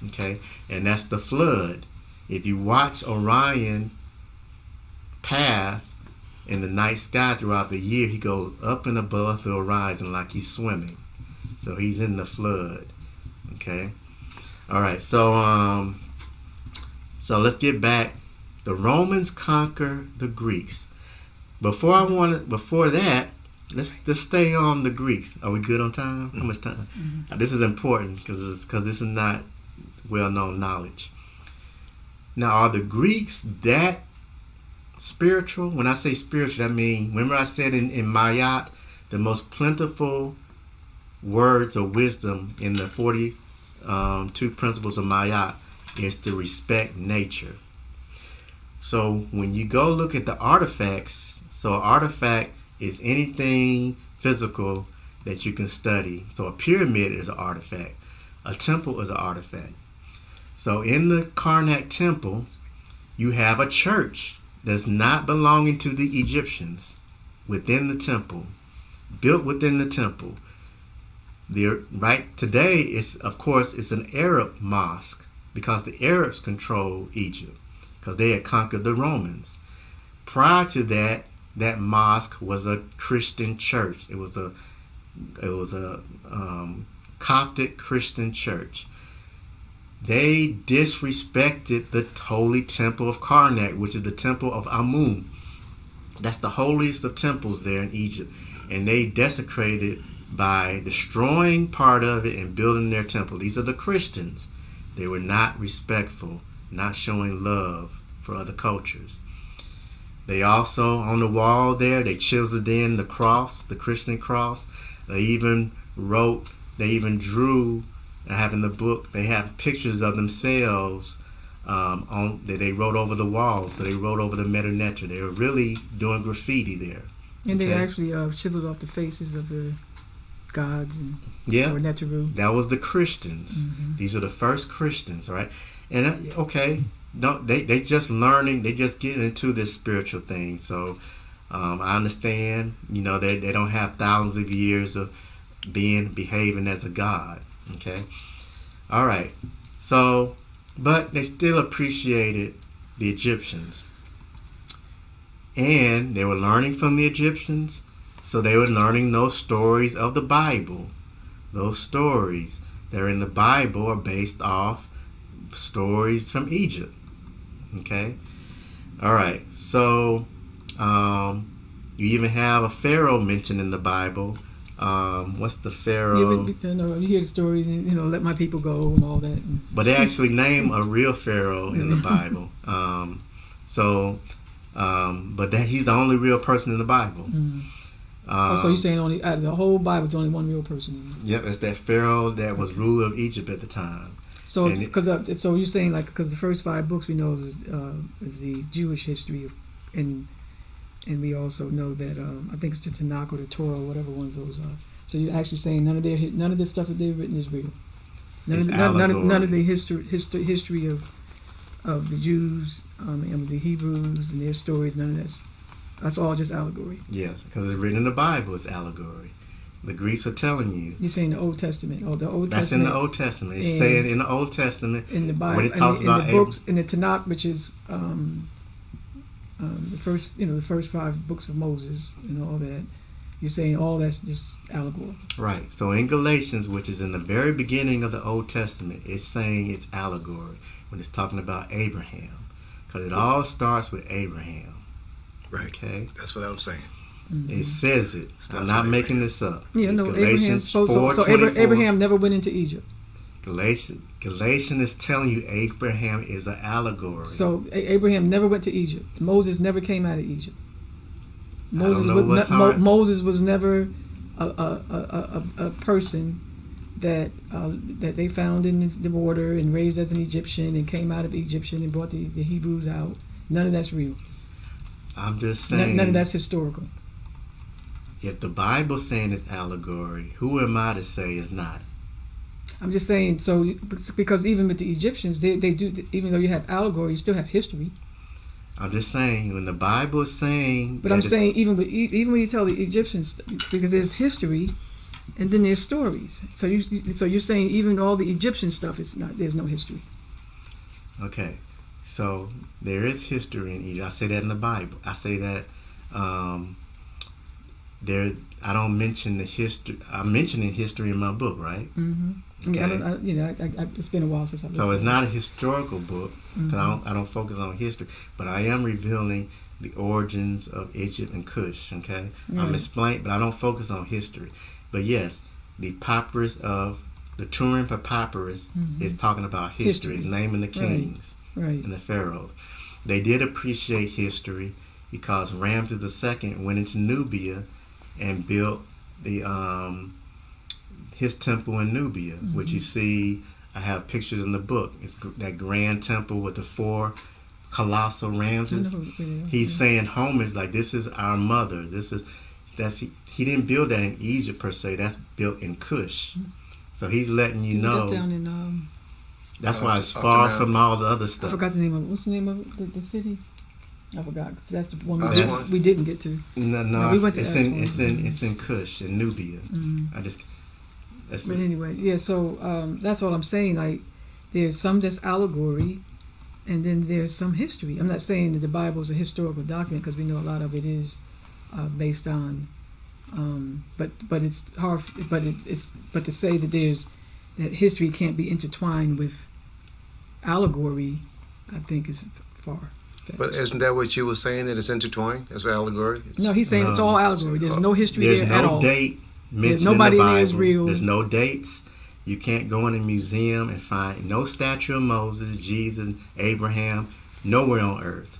[SPEAKER 3] Okay, and that's the flood. If you watch Orion path in the night sky throughout the year, he goes up and above the horizon like he's swimming. So he's in the flood. Okay. All right. So let's get back. The Romans conquer the Greeks. Before that, let's stay on the Greeks. Are we good on time? How much time? This is important because this is not well-known knowledge. Now, are the Greeks that spiritual? When I say spiritual, I mean, remember I said in Mayat, the most plentiful words of wisdom in the 42 principles of Mayat is to respect nature. So when you go look at the artifacts, so an artifact is anything physical that you can study. So a pyramid is an artifact. A temple is an artifact. So in the Karnak temple, you have a church that's not belonging to the Egyptians within the temple, built within the temple. Right today, it's an Arab mosque because the Arabs control Egypt because they had conquered the Romans. Prior to that, that mosque was a Christian church. It was a Coptic Christian church. They disrespected the holy temple of Karnak, which is the temple of Amun. That's the holiest of temples there in Egypt. And they desecrated by destroying part of it and building their temple. These are the Christians. They were not respectful, not showing love for other cultures. They also, on the wall there, they chiseled in the cross, the Christian cross. They even drew, I have in the book, they have pictures of themselves that they wrote over the walls. So they wrote over the Meta Neter. They were really doing graffiti there.
[SPEAKER 2] And they actually chiseled off the faces of the gods and Neteru.
[SPEAKER 3] That was the Christians. These are the first Christians, right? And they just learning, they just getting into this spiritual thing. So I understand, they don't have thousands of years of behaving as a god. Okay, all right. So, but they still appreciated the Egyptians, and they were learning from the Egyptians. So they were learning those stories of the Bible. Those stories that are in the Bible are based off stories from Egypt. Okay, all right. So you even have a pharaoh mentioned in the Bible. What's the pharaoh?
[SPEAKER 2] You hear the stories, and let my people go and all that.
[SPEAKER 3] But they actually name a real pharaoh in the Bible. But he's the only real person in the Bible.
[SPEAKER 2] So you're saying only out of the whole Bible, there's only one real person?
[SPEAKER 3] Yep, it's that pharaoh that was ruler of Egypt at the time.
[SPEAKER 2] So so you're saying because the first 5 books we know is the Jewish history and we also know that I think it's the Tanakh or the Torah, or whatever ones those are. So you're actually saying none of the stuff that they've written is real. None of the history of the Jews and the Hebrews and their stories. None of that's all just allegory.
[SPEAKER 3] Yes, because it's written in the Bible. It's allegory. The Greeks are telling you.
[SPEAKER 2] You're saying the Old Testament. Oh, the Old Testament.
[SPEAKER 3] That's in the Old Testament. It's saying in the Old Testament.
[SPEAKER 2] In the Bible.
[SPEAKER 3] When it talks about
[SPEAKER 2] the books, in the Tanakh, which is the first 5 books of Moses and all that. You're saying all that's just allegory.
[SPEAKER 3] Right. So in Galatians, which is in the very beginning of the Old Testament, it's saying it's allegory when it's talking about Abraham. Because it all starts with Abraham.
[SPEAKER 1] Right.
[SPEAKER 3] Okay.
[SPEAKER 1] That's what I'm saying.
[SPEAKER 3] It says it. I'm not making this up.
[SPEAKER 2] Yeah,
[SPEAKER 3] it's
[SPEAKER 2] Galatians
[SPEAKER 3] 4:24.
[SPEAKER 2] So Abraham never went into Egypt.
[SPEAKER 3] Galatians is telling you Abraham is an allegory.
[SPEAKER 2] So Abraham never went to Egypt. Moses never came out of Egypt. Moses was never a person that they found in the water and raised as an Egyptian and came out of Egyptian and brought the Hebrews out. None of that's real.
[SPEAKER 3] I'm just saying.
[SPEAKER 2] None of that's historical.
[SPEAKER 3] If the Bible's saying it's allegory, who am I to say it's not?
[SPEAKER 2] I'm just saying, so because even with the Egyptians, they do, even though you have allegory, you still have history.
[SPEAKER 3] I'm just saying, when the Bible is saying...
[SPEAKER 2] But I'm saying, even when you tell the Egyptians, because there's history, and then there's stories. So you're saying even all the Egyptian stuff is not, there's no history.
[SPEAKER 3] Okay, so there is history in Egypt. I say that in the Bible. I say that I don't mention the history. I'm mentioning history in my book, right?
[SPEAKER 2] Mm-hmm.
[SPEAKER 3] Okay.
[SPEAKER 2] Yeah, it's been a while since I've.
[SPEAKER 3] So it's not a historical book because
[SPEAKER 2] Mm-hmm.
[SPEAKER 3] I don't focus on history, but I am revealing the origins of Egypt and Cush. Okay,
[SPEAKER 2] Right.
[SPEAKER 3] I'm explaining, but I don't focus on history. But yes, the papyrus of the Turin papyrus is talking about history. It's naming the kings
[SPEAKER 2] Right.
[SPEAKER 3] and the pharaohs. They did appreciate history because Ramses II went into Nubia and built the his temple in Nubia, which you see. I have pictures in the book. It's that grand temple with the 4 colossal Ramses. He's saying homage, like, this is our mother. He didn't build that in Egypt per se. That's built in Cush. So he's letting you know.
[SPEAKER 2] That's down in.
[SPEAKER 3] That's why it's far from all the other stuff.
[SPEAKER 2] I forgot the name of it. What's the name of the city? I forgot. That's the one
[SPEAKER 1] Aswan.
[SPEAKER 2] we didn't get to.
[SPEAKER 3] No,
[SPEAKER 2] we went to
[SPEAKER 3] it's in Cush, in Nubia.
[SPEAKER 2] But anyway, yeah. So that's all I'm saying. Like, there's some just allegory, and then there's some history. I'm not saying that the Bible is a historical document because we know a lot of it is based on. But it's hard. But to say that history can't be intertwined with allegory, I think is far.
[SPEAKER 1] But isn't that what you were saying, that it's intertwined as allegory?
[SPEAKER 2] No, he's saying it's all allegory. There's no history
[SPEAKER 3] There's
[SPEAKER 2] there at all.
[SPEAKER 3] no date mentioned
[SPEAKER 2] nobody
[SPEAKER 3] in the
[SPEAKER 2] there
[SPEAKER 3] Bible.
[SPEAKER 2] is real.
[SPEAKER 3] There's no dates. You can't go in a museum and find no statue of Moses, Jesus, Abraham, nowhere on earth.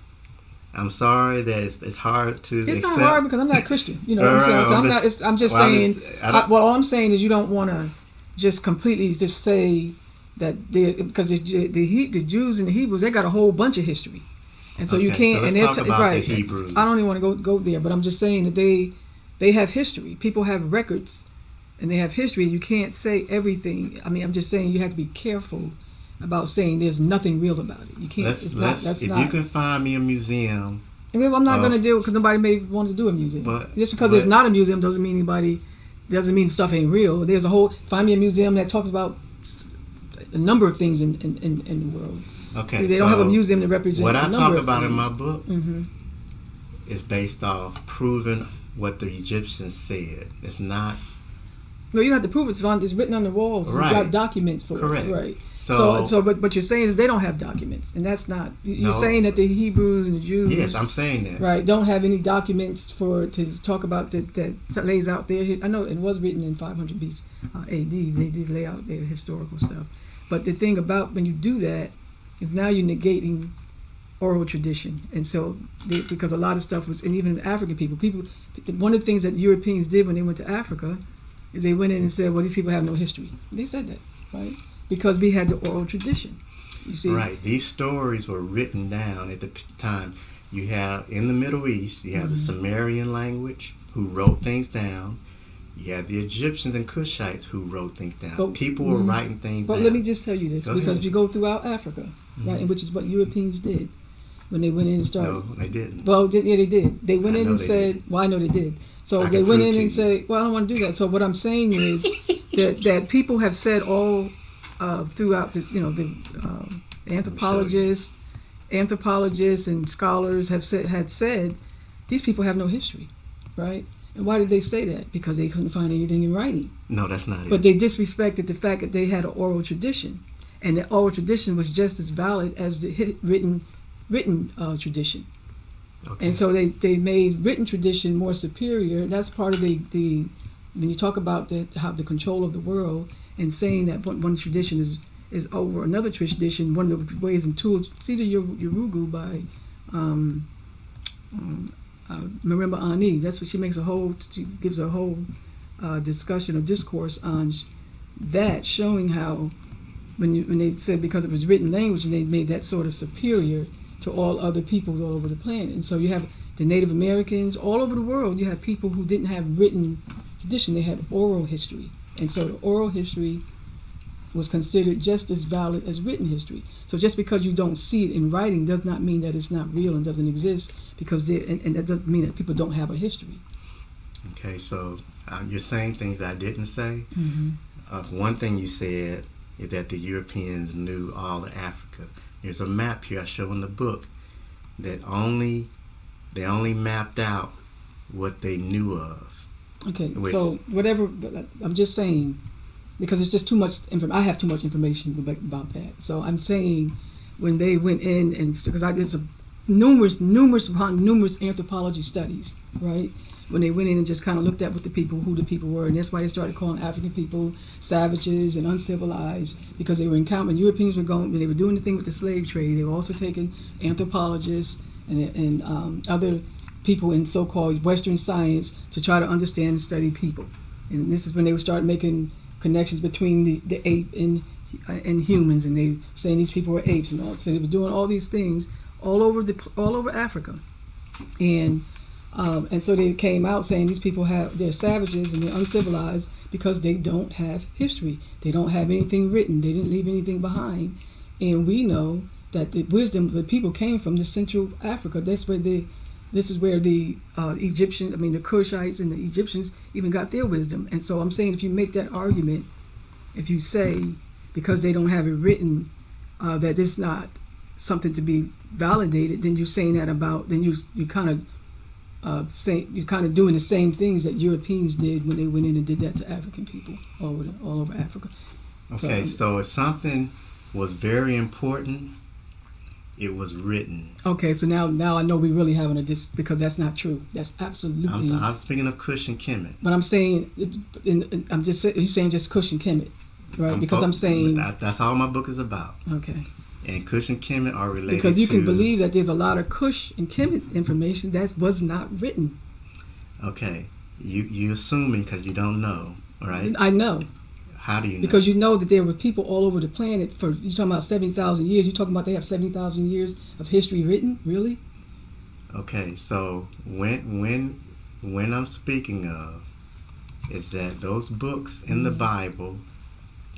[SPEAKER 3] I'm sorry that it's hard to
[SPEAKER 2] It's
[SPEAKER 3] accept.
[SPEAKER 2] not hard because I'm not Christian. You know what I'm saying? So I'm just saying. All I'm saying is you don't want to just completely just say that because the Jews and the Hebrews, they got a whole bunch of history, and so you can't.
[SPEAKER 3] So let's
[SPEAKER 2] and
[SPEAKER 3] talk about the Hebrews.
[SPEAKER 2] I don't even want to go there, but I'm just saying that they have history. People have records, and they have history. You can't say everything. I mean, I'm just saying you have to be careful about saying there's nothing real about it. You can't.
[SPEAKER 3] If you can find me a museum
[SPEAKER 2] I mean, I'm not going to deal because nobody may want to do a museum. Just because it's not a museum doesn't mean stuff ain't real. There's find me a museum that talks about a number of things in the world.
[SPEAKER 3] Okay,
[SPEAKER 2] they don't have a museum that represents
[SPEAKER 3] what
[SPEAKER 2] a
[SPEAKER 3] I
[SPEAKER 2] number
[SPEAKER 3] talk
[SPEAKER 2] of
[SPEAKER 3] about
[SPEAKER 2] things.
[SPEAKER 3] in my book is based off proving what the Egyptians said. It's not.
[SPEAKER 2] No, you don't have to prove it. It's written on the walls.
[SPEAKER 3] Right.
[SPEAKER 2] You've got documents for
[SPEAKER 3] Correct.
[SPEAKER 2] it. Right.
[SPEAKER 3] So
[SPEAKER 2] but you're saying is they don't have documents, and that's not. You're
[SPEAKER 3] No.
[SPEAKER 2] saying that the Hebrews and the Jews.
[SPEAKER 3] Yes, I'm saying that.
[SPEAKER 2] Right, don't have any documents to talk about that lays out there. I know it was written in 500 BC AD. They did lay out their historical stuff. But the thing about when you do that is now you're negating oral tradition. And so, because a lot of stuff was, and even African people, one of the things that Europeans did when they went to Africa is they went in and said, well, these people have no history. They said that, right? Because we had the oral tradition. You see?
[SPEAKER 3] Right. These stories were written down at the time. You have, in the Middle East, you have the Sumerian language who wrote things down. You have the Egyptians and Cushites who wrote things down.
[SPEAKER 2] But,
[SPEAKER 3] people were writing things down.
[SPEAKER 2] But let me just tell you this,
[SPEAKER 3] Go
[SPEAKER 2] because
[SPEAKER 3] ahead.
[SPEAKER 2] if you go throughout Africa, right, and which is what Europeans did when they went in and started.
[SPEAKER 3] No, they didn't.
[SPEAKER 2] Well, yeah, they did. They went in and
[SPEAKER 3] they
[SPEAKER 2] said,
[SPEAKER 3] did.
[SPEAKER 2] well, I know they did. So
[SPEAKER 3] I
[SPEAKER 2] they
[SPEAKER 3] can
[SPEAKER 2] went
[SPEAKER 3] prove
[SPEAKER 2] in
[SPEAKER 3] to
[SPEAKER 2] and
[SPEAKER 3] you.
[SPEAKER 2] said, well, I don't want to do that. So what I'm saying is that people have said all throughout, the anthropologists and scholars had said, these people have no history, right? And why did they say that? Because they couldn't find anything in writing.
[SPEAKER 3] No, that's not it.
[SPEAKER 2] But they disrespected the fact that they had an oral tradition, and the oral tradition was just as valid as the written tradition.
[SPEAKER 3] Okay.
[SPEAKER 2] And so they made written tradition more superior. That's part of the when you talk about how the control of the world and saying that one tradition is over another tradition. One of the ways and tools. See the Yurugu by Marimba Ani. That's what she makes she gives a whole discussion or discourse on that, showing how when they said because it was written language and they made that sort of superior to all other peoples all over the planet. And so you have the Native Americans all over the world. You have people who didn't have written tradition; they had oral history, and so the oral history was considered just as valid as written history. So just because you don't see it in writing does not mean that it's not real and doesn't exist, because and that doesn't mean that people don't have a history.
[SPEAKER 3] Okay, so you're saying things that I didn't say. One thing you said is that the Europeans knew all of Africa. There's a map here I show in the book that they only mapped out what they knew of.
[SPEAKER 2] Okay, so whatever, I'm just saying, because it's just too much information. I have too much information about that. So I'm saying when they went in and because there's numerous anthropology studies, right? When they went in and just kind of looked at who the people were, and that's why they started calling African people savages and uncivilized, because they were encountering Europeans when they were doing the thing with the slave trade. They were also taking anthropologists and other people in so-called Western science to try to understand and study people. And this is when they would start making connections between the ape and humans, and they were saying these people were apes and all. So they were doing all these things all over Africa, and so they came out saying these people they're savages and they're uncivilized because they don't have history. They don't have anything written. They didn't leave anything behind. And we know that the wisdom of the people came from the Central Africa. This is where the the Cushites and the Egyptians even got their wisdom. And so I'm saying if you make that argument, if you say because they don't have it written that it's not something to be validated, then you're saying that then you kind of you're kind of doing the same things that Europeans did when they went in and did that to African people all over Africa.
[SPEAKER 3] Okay, so if something was very important, it was written.
[SPEAKER 2] Okay, so now I know we really having because that's not true. That's absolutely.
[SPEAKER 3] I'm speaking of Cush and Kemet.
[SPEAKER 2] But I'm saying, I'm just saying, you're saying just Cush and Kemet, right? Because I'm saying
[SPEAKER 3] that's all my book is about.
[SPEAKER 2] Okay.
[SPEAKER 3] And Cush and Kemet are related
[SPEAKER 2] because you can believe that there's a lot of Cush and Kemet information that was not written.
[SPEAKER 3] Okay, you assuming because you don't know, right?
[SPEAKER 2] I know.
[SPEAKER 3] How do you know?
[SPEAKER 2] Because you know that there were people all over the planet you're talking about 70,000 years. You're talking about they have 70,000 years of history written? Really?
[SPEAKER 3] Okay, so when I'm speaking of is that those books in the Bible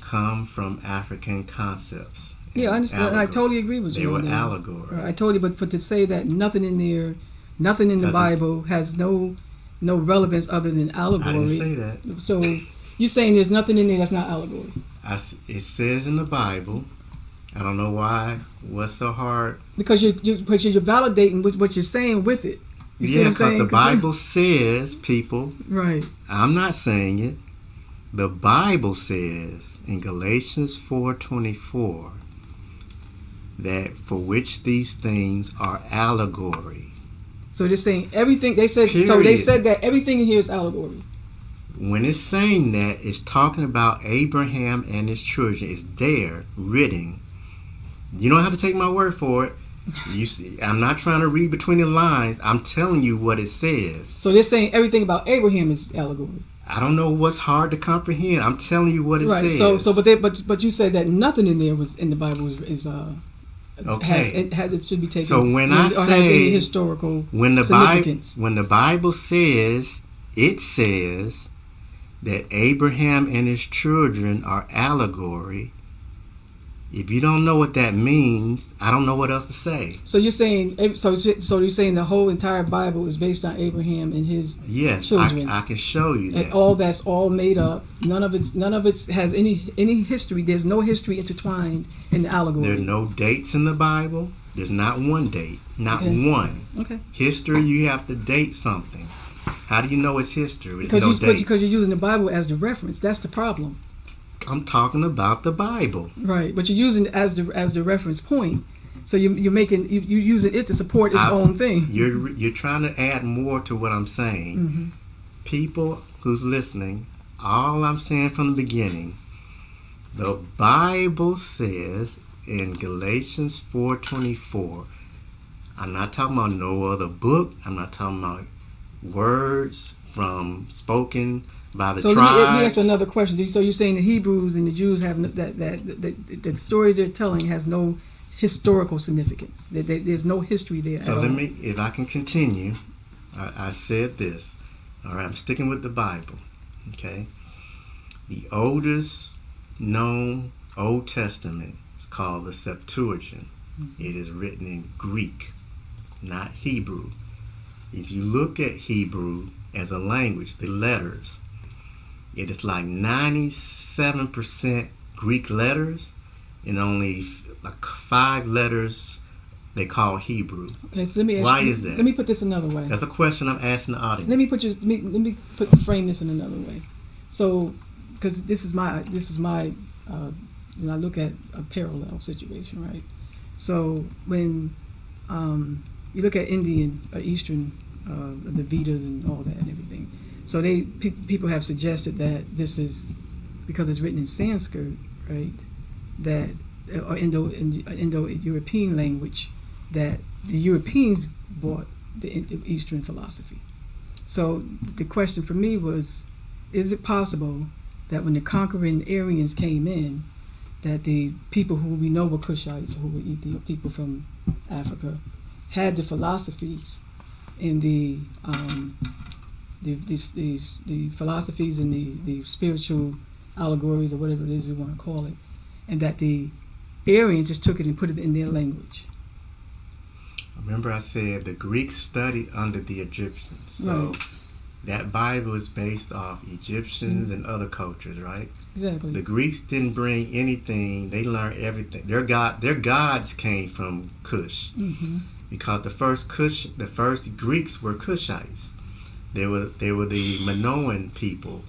[SPEAKER 3] come from African concepts.
[SPEAKER 2] Yeah, I understand. I totally agree with you.
[SPEAKER 3] They were allegory.
[SPEAKER 2] I told you, but to say that nothing in there nothing in the
[SPEAKER 3] 'Cause
[SPEAKER 2] Bible has no relevance other than allegory.
[SPEAKER 3] I didn't say that.
[SPEAKER 2] So you're saying there's nothing in there that's not allegory?
[SPEAKER 3] It says in the Bible. I don't know why. What's so hard?
[SPEAKER 2] Because you're validating what you're saying with it. You see what I'm
[SPEAKER 3] Because
[SPEAKER 2] saying?
[SPEAKER 3] the Bible says, people.
[SPEAKER 2] Right.
[SPEAKER 3] I'm not saying it. The Bible says in Galatians 4:24 that for which these things are allegory.
[SPEAKER 2] So they're saying everything. They said
[SPEAKER 3] Period.
[SPEAKER 2] so. They said that everything in here is allegory.
[SPEAKER 3] When it's saying that, it's talking about Abraham and his children. It's there, written. You don't have to take my word for it. You see, I'm not trying to read between the lines. I'm telling you what it says.
[SPEAKER 2] So they're saying everything about Abraham is allegory.
[SPEAKER 3] I don't know what's hard to comprehend. I'm telling you what it
[SPEAKER 2] Right.
[SPEAKER 3] says.
[SPEAKER 2] But you said that nothing in there was in the Bible is
[SPEAKER 3] okay.
[SPEAKER 2] It should be taken.
[SPEAKER 3] So when I
[SPEAKER 2] or has
[SPEAKER 3] say
[SPEAKER 2] any historical
[SPEAKER 3] when the
[SPEAKER 2] significance.
[SPEAKER 3] Bible, when the Bible says, it says that Abraham and his children are allegory. If you don't know what that means, I don't know what else to say.
[SPEAKER 2] So you're saying you're saying the whole entire Bible is based on Abraham and his children.
[SPEAKER 3] I can show you that.
[SPEAKER 2] And that's all made up. None of it has any history. There's no history intertwined in the allegory.
[SPEAKER 3] There are no dates in the Bible. There's not one date. Not one.
[SPEAKER 2] Okay.
[SPEAKER 3] History, you have to date something. How do you know it's history?
[SPEAKER 2] Because you're using the Bible as the reference. That's the problem.
[SPEAKER 3] I'm talking about the Bible.
[SPEAKER 2] Right, but you're using it as the reference point. So you're using it to support its own thing.
[SPEAKER 3] You're trying to add more to what I'm saying.
[SPEAKER 2] Mm-hmm.
[SPEAKER 3] People who's listening, all I'm saying from the beginning, the Bible says in Galatians 4:24. I'm not talking about no other book. I'm not talking about words from spoken by the tribes.
[SPEAKER 2] Let me ask you another question. So you're saying the Hebrews and the Jews have that the stories they're telling has no historical significance. There's no history there.
[SPEAKER 3] So if I can continue, I said this. All right, I'm sticking with the Bible. Okay, the oldest known Old Testament is called the Septuagint. Mm-hmm. It is written in Greek, not Hebrew. If you look at Hebrew as a language, the letters, it is like 97% Greek letters and only like 5 letters they call Hebrew.
[SPEAKER 2] Okay, so let me ask
[SPEAKER 3] Why is that?
[SPEAKER 2] Let me put this another way.
[SPEAKER 3] That's a question I'm asking the audience.
[SPEAKER 2] Let me frame this in another way. So, because this is my when I look at a parallel situation, right? So when you look at Indian or Eastern, the Vedas and all that and everything. So people have suggested that this is because it's written in Sanskrit, right? That or Indo-European language, that the Europeans brought the Eastern philosophy. So the question for me was, is it possible that when the conquering Aryans came in, that the people who we know were Cushites, who were people from Africa, had the philosophies and the philosophies and the spiritual allegories or whatever it is we want to call it, and that the Aryans just took it and put it in their language.
[SPEAKER 3] Remember I said the Greeks studied under the Egyptians. So
[SPEAKER 2] right.
[SPEAKER 3] That Bible is based off Egyptians and other cultures, right?
[SPEAKER 2] Exactly.
[SPEAKER 3] The Greeks didn't bring anything. They learned everything. Their gods came from Cush. Mm-hmm. Because the first Greeks were Cushites. They were the Minoan people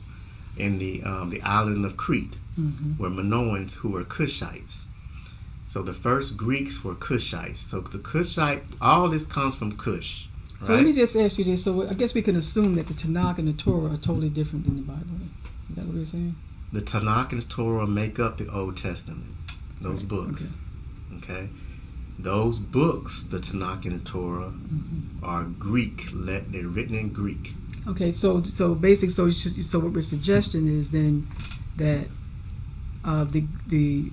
[SPEAKER 3] in the island of Crete, mm-hmm. were Minoans who were Cushites. So the first Greeks were Cushites. So the Cushites, all this comes from Cush. Right?
[SPEAKER 2] So let me just ask you this. So I guess we can assume that the Tanakh and the Torah are totally different than the Bible. Is that what you're saying?
[SPEAKER 3] The Tanakh and the Torah make up the Old Testament. Those books. Okay. Those books, the Tanakh and the Torah, mm-hmm. are Greek. They're written in Greek. Okay,
[SPEAKER 2] so basically, so what we're suggesting is then that the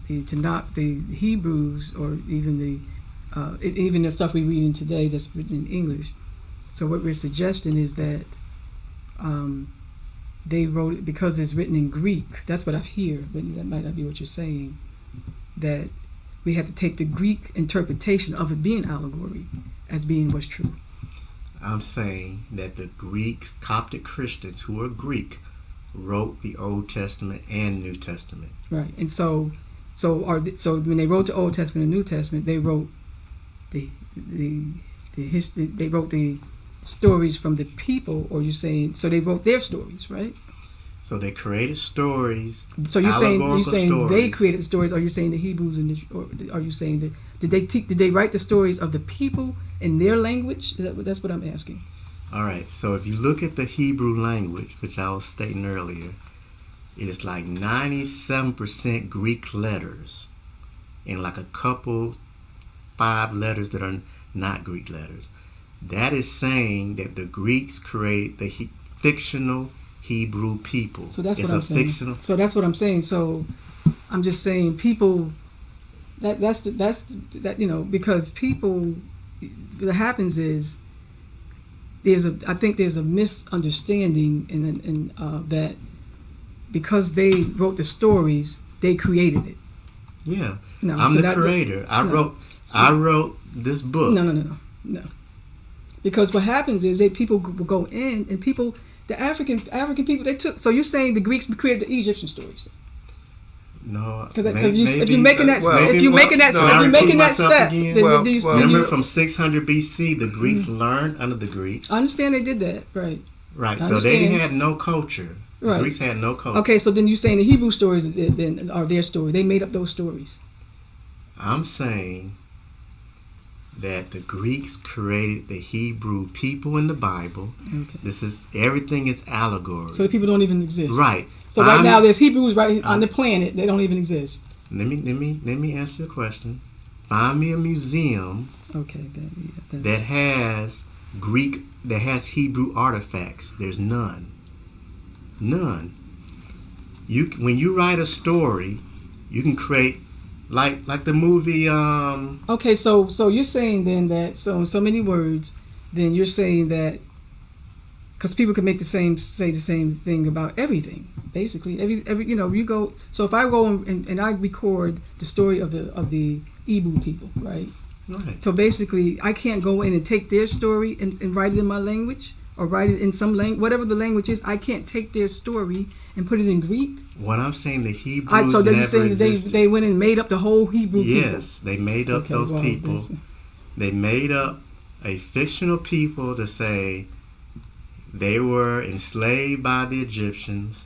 [SPEAKER 2] Tanakh, the Hebrews, or even the stuff we read in today that's written in English. So what we're suggesting is that they wrote it because it's written in Greek. That's what I hear, but that might not be what you're saying. That we have to take the Greek interpretation of it being allegory as being what's true?
[SPEAKER 3] I'm saying that the Greeks, Coptic Christians who are Greek, wrote the Old Testament and New Testament.
[SPEAKER 2] Right. And so when they wrote the Old Testament and New Testament, they wrote the history. They wrote the stories from the people, or you're saying so they wrote their stories, right?
[SPEAKER 3] So they created stories.
[SPEAKER 2] So you're saying
[SPEAKER 3] stories.
[SPEAKER 2] they created stories, or you're saying the Hebrews or are you saying that did they write the stories of the people in their language? That's what I'm asking.
[SPEAKER 3] All right. So if you look at the Hebrew language, which I was stating earlier, it's like 97% Greek letters, and like a couple 5 letters that are not Greek letters. That is saying that the Greeks created the fictional Hebrew people.
[SPEAKER 2] So that's what I'm saying. So that's what I'm saying. So I'm just saying people. That's because people. What happens is I think there's a misunderstanding in that because they wrote the stories, they created it.
[SPEAKER 3] Yeah,
[SPEAKER 2] no,
[SPEAKER 3] I'm
[SPEAKER 2] so
[SPEAKER 3] the creator. I wrote this book.
[SPEAKER 2] No. Because what happens is people will go in and the African people they took. So you're saying the Greeks created the Egyptian stories?
[SPEAKER 3] No,
[SPEAKER 2] if you're making that step,
[SPEAKER 3] remember from 600 BC, the Greeks learned under the Greeks.
[SPEAKER 2] I understand they did that, right?
[SPEAKER 3] Right. So they had no culture. Right. The Greeks had no culture.
[SPEAKER 2] Okay, so then you're saying the Hebrew stories then are their story. They made up those stories.
[SPEAKER 3] I'm saying that the Greeks created the Hebrew people in the Bible. Okay. Everything is allegory.
[SPEAKER 2] So the people don't even exist.
[SPEAKER 3] Right.
[SPEAKER 2] So right now there's Hebrews right on the planet. They don't even exist.
[SPEAKER 3] Let me answer your question. Find me a museum.
[SPEAKER 2] Okay.
[SPEAKER 3] That has Hebrew artifacts. There's none. None. When you write a story, you can create like the movie.
[SPEAKER 2] Okay, so you're saying then that in so many words, then you're saying that because people can say the same thing about everything. Basically, every you go. So if I go and I record the story of the Igbo people, right?
[SPEAKER 3] Right.
[SPEAKER 2] So basically, I can't go in and take their story and write it in my language or write it in some language, whatever the language is. I can't take their story and put it in Greek.
[SPEAKER 3] What I'm saying, the Hebrews
[SPEAKER 2] so
[SPEAKER 3] never
[SPEAKER 2] saying
[SPEAKER 3] existed.
[SPEAKER 2] they went and made up the whole Hebrew people.
[SPEAKER 3] Yes, they made up those people. They made up a fictional people to say they were enslaved by the Egyptians,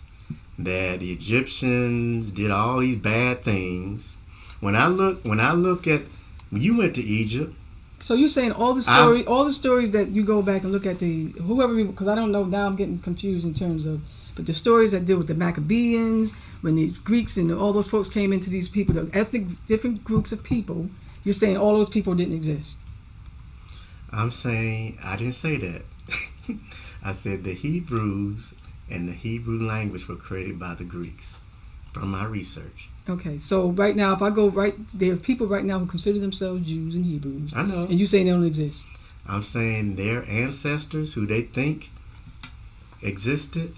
[SPEAKER 3] that the Egyptians did all these bad things. When I look at you went to Egypt.
[SPEAKER 2] So you're saying all the stories that you go back and look at because I don't know now, I'm getting confused in terms of, but the stories that deal with the Maccabees, when the Greeks and all those folks came into these people, the ethnic different groups of people, you're saying all those people didn't exist.
[SPEAKER 3] I'm saying I didn't say that. I said the Hebrews and the Hebrew language were created by the Greeks from my research.
[SPEAKER 2] Okay, so right now, if I go there are people right now who consider themselves Jews and Hebrews.
[SPEAKER 3] I know.
[SPEAKER 2] And you saying they don't exist.
[SPEAKER 3] I'm saying their ancestors, who they think existed,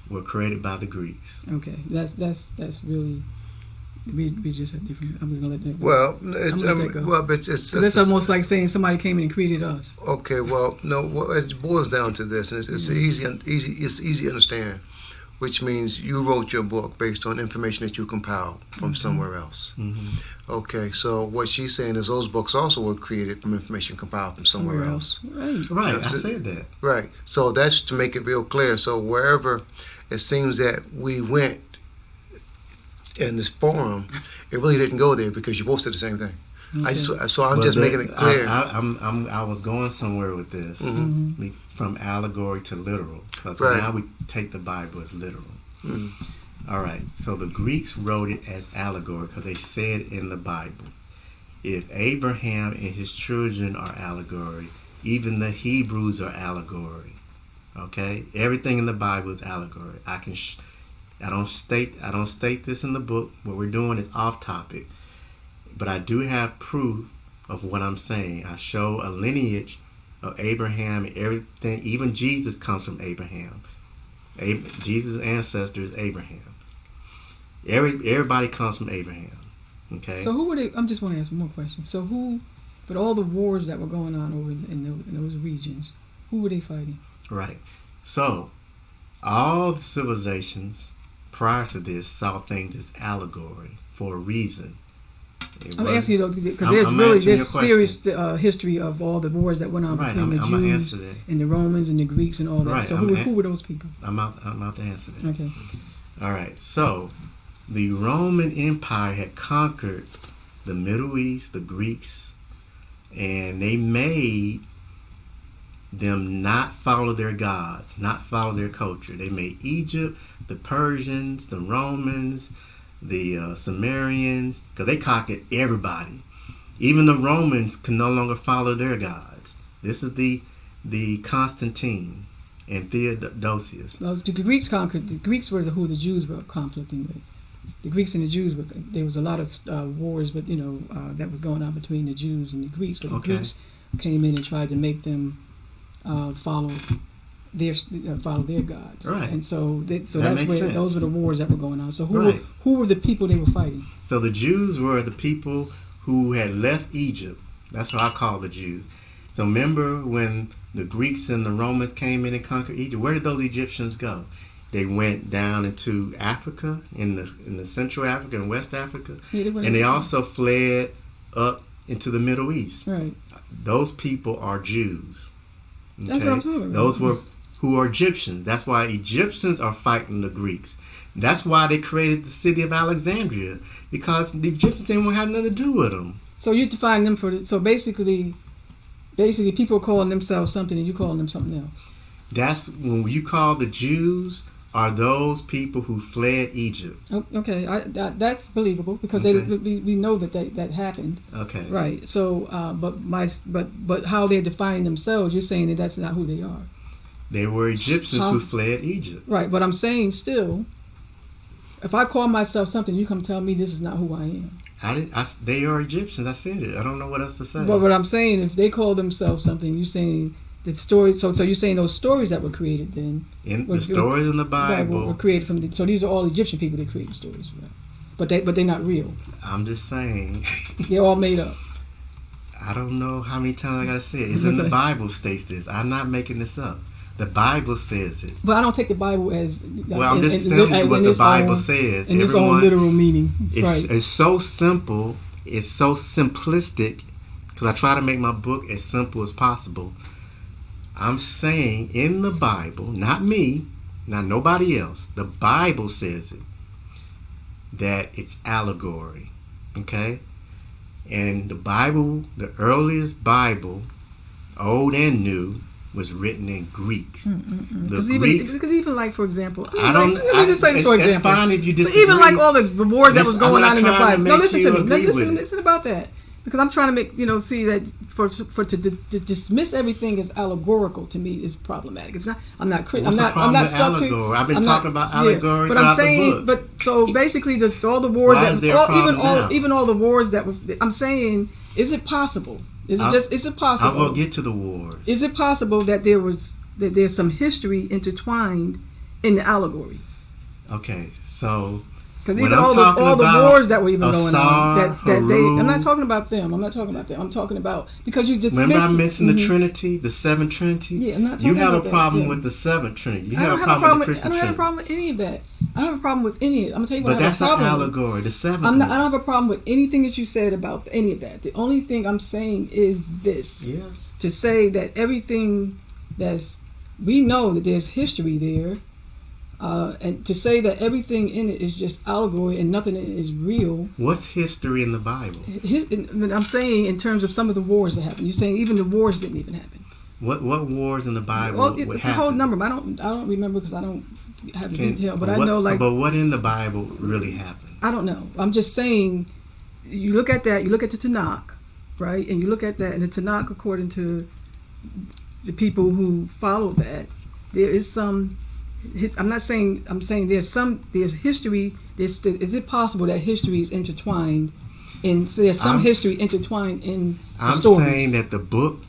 [SPEAKER 3] were created by the Greeks.
[SPEAKER 2] Okay, that's really. We just have different. I'm just gonna let that go.
[SPEAKER 1] Well,
[SPEAKER 2] it's almost like saying somebody came in and created us.
[SPEAKER 1] Okay, well, no, it boils down to this, and it's easy to understand, which means you wrote your book based on information that you compiled from somewhere else. Mm-hmm. Okay, so what she's saying is those books also were created from information compiled from somewhere else.
[SPEAKER 3] Right. I said that.
[SPEAKER 1] Right. So that's to make it real clear. So wherever it seems that we went in this forum, it really didn't go there because you both said the same thing. Okay. I'm just making it clear.
[SPEAKER 3] I was going somewhere with this, from allegory to literal, because now we take the Bible as literal. Mm-hmm. All right, so the Greeks wrote it as allegory because they said in the Bible, if Abraham and his children are allegory, even the Hebrews are allegory. Okay, everything in the Bible is allegory. I don't state this in the book. What we're doing is off topic. But I do have proof of what I'm saying. I show a lineage of Abraham and everything. Even Jesus comes from Abraham. Jesus' ancestor is Abraham. Everybody comes from Abraham. Okay.
[SPEAKER 2] So who were they? I just want to ask one more question. So who? But all the wars that were going on over in those regions, who were they fighting?
[SPEAKER 3] Right. So all the civilizations prior to this saw things as allegory for a reason.
[SPEAKER 2] I'm asking you though, because there's serious history of all the wars that went on between the Jews and the Romans and the Greeks and all that. Right. So who were those people?
[SPEAKER 3] I'm about to answer that.
[SPEAKER 2] Okay.
[SPEAKER 3] All right. So the Roman Empire had conquered the Middle East, the Greeks, and they made them not follow their gods, not follow their culture. They made Egypt, the Persians, the Romans, the Sumerians, because they conquered everybody. Even the Romans can no longer follow their gods. This is the Constantine and Theodosius.
[SPEAKER 2] Well, the Greeks conquered. The Greeks were who the Jews were conflicting with. The Greeks and the Jews were. There was a lot of wars, but that was going on between the Jews and the Greeks. But the Greeks came in and tried to make them follow their gods.
[SPEAKER 3] Right.
[SPEAKER 2] And so that's where those were the wars that were going on. So who were the people they were fighting?
[SPEAKER 3] So the Jews were the people who had left Egypt. That's what I call the Jews. So remember when the Greeks and the Romans came in and conquered Egypt? Where did those Egyptians go? They went down into Africa, in the Central Africa and West Africa, and they also fled up into the Middle East.
[SPEAKER 2] Right.
[SPEAKER 3] Those people are Jews. Okay?
[SPEAKER 2] That's what I'm talking about.
[SPEAKER 3] Those were who are Egyptians. That's why Egyptians are fighting the Greeks. That's why they created the city of Alexandria, because the Egyptians didn't have nothing to do with them.
[SPEAKER 2] So you define them so basically people are calling themselves something and you calling them something else.
[SPEAKER 3] That's when you call the Jews are those people who fled Egypt.
[SPEAKER 2] Okay, that's believable because we know that happened.
[SPEAKER 3] Okay.
[SPEAKER 2] Right. So, but how they're defining themselves, you're saying that that's not who they are.
[SPEAKER 3] They were Egyptians who fled Egypt.
[SPEAKER 2] Right, but I'm saying still, if I call myself something, you come tell me this is not who I am.
[SPEAKER 3] They are Egyptians. I said it. I don't know what else to say.
[SPEAKER 2] But what I'm saying, if they call themselves something, you're saying that stories. So you're saying those stories that were created then.
[SPEAKER 3] The stories in the Bible
[SPEAKER 2] were created from. So these are all Egyptian people that created stories, right? But they're not real.
[SPEAKER 3] I'm just saying.
[SPEAKER 2] They're all made up.
[SPEAKER 3] I don't know how many times I gotta say it. It's in the Bible states this. I'm not making this up. The Bible says it.
[SPEAKER 2] But I don't take the Bible as...
[SPEAKER 3] Well, I'm just telling you what the Bible says.
[SPEAKER 2] In its own literal meaning.
[SPEAKER 3] It's so simple. It's so simplistic. Because I try to make my book as simple as possible. I'm saying in the Bible, not me, not nobody else. The Bible says it. That it's allegory. Okay? And the Bible, the earliest Bible, old and new, was written in Greek.
[SPEAKER 2] Because even like, for example,
[SPEAKER 3] let me just say this for example. It's fine if you disagree.
[SPEAKER 2] But even like all the wars that was going on in the Bible. No, listen to me. Listen about that. Because I'm trying to make see that to dismiss everything as allegorical to me is problematic. It's not. I'm not stuck to.
[SPEAKER 3] I've been talking about allegory.
[SPEAKER 2] But I'm saying, but so basically, just all the wars even all the wars that were. I'm saying, is it possible? Is it possible?
[SPEAKER 3] I will get to the wars.
[SPEAKER 2] Is it possible that there's some history intertwined in the allegory?
[SPEAKER 3] Okay, so
[SPEAKER 2] because even all the wars that were even going on, I'm not talking about them. I'm talking about because you just
[SPEAKER 3] remember I mentioned the Trinity, the seventh Trinity.
[SPEAKER 2] Yeah, I'm not talking
[SPEAKER 3] you have
[SPEAKER 2] about
[SPEAKER 3] a problem with the seventh Trinity. You have a problem with the Christian Trinity.
[SPEAKER 2] I don't have a problem with any of that. I don't have a problem with any of it. I'm gonna tell you what
[SPEAKER 3] I have a problem with. But that's an allegory. The seventh.
[SPEAKER 2] I don't have a problem with anything that you said about any of that. The only thing I'm saying is this: to say that everything we know that there's history there. And to say that everything in it is just allegory and nothing in it is real.
[SPEAKER 3] What's history in the Bible?
[SPEAKER 2] I'm saying in terms of some of the wars that happened. You're saying even the wars didn't even happen.
[SPEAKER 3] What wars in the Bible?
[SPEAKER 2] Well, it's a whole number, but I don't remember because I don't have the detail. But I know
[SPEAKER 3] but what in the Bible really happened?
[SPEAKER 2] I don't know. I'm just saying. You look at that. You look at the Tanakh, right? And you look at that, and the Tanakh, according to the people who follow that, there is some. I'm saying there's history. Is it possible that history is intertwined? And so there's some history intertwined in the stories.
[SPEAKER 3] I'm saying that the book,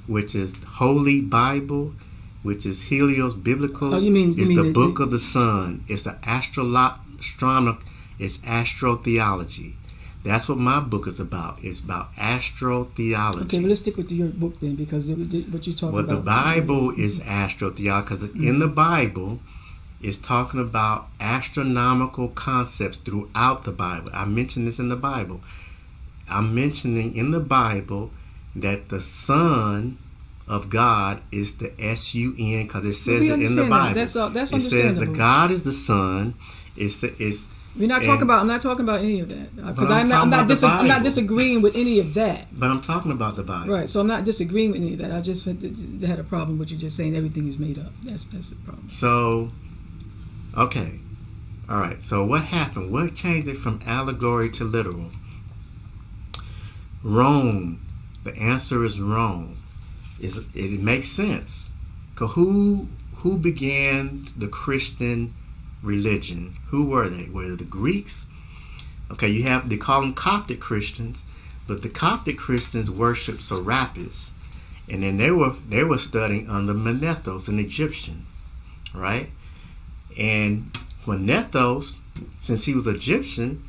[SPEAKER 3] which is Holy Bible, which is Helios Biblicos, is the book of the sun. It's the it's astrotheology. That's what my book is about. It's about astrotheology.
[SPEAKER 2] Okay, well, let's stick with your book then, because what you're talking
[SPEAKER 3] Well,
[SPEAKER 2] about.
[SPEAKER 3] the Bible is astrotheology, because in the Bible, it's talking about astronomical concepts throughout the Bible. I mentioned this in the Bible. I'm mentioning in the Bible that the Son of God is the S-U-N, because it says it in the Bible.
[SPEAKER 2] That's
[SPEAKER 3] it
[SPEAKER 2] understandable.
[SPEAKER 3] says the God is the Son.
[SPEAKER 2] We're not talking about. I'm not talking about any of that, because I'm not disagreeing with any of that.
[SPEAKER 3] But I'm talking about the Bible.
[SPEAKER 2] Right. So I'm not disagreeing with any of that. I just had a problem with you just saying everything is made up. That's the problem.
[SPEAKER 3] So, okay, all right. So what happened? What changed it from allegory to literal? Rome. The answer is Rome. It makes sense. 'Cause who began the Christian religion? Who were they? Were they the Greeks? Okay, they call them Coptic Christians, but the Coptic Christians worshiped Serapis, and then they were studying under Manethos, an Egyptian, right? And Manethos, since he was Egyptian,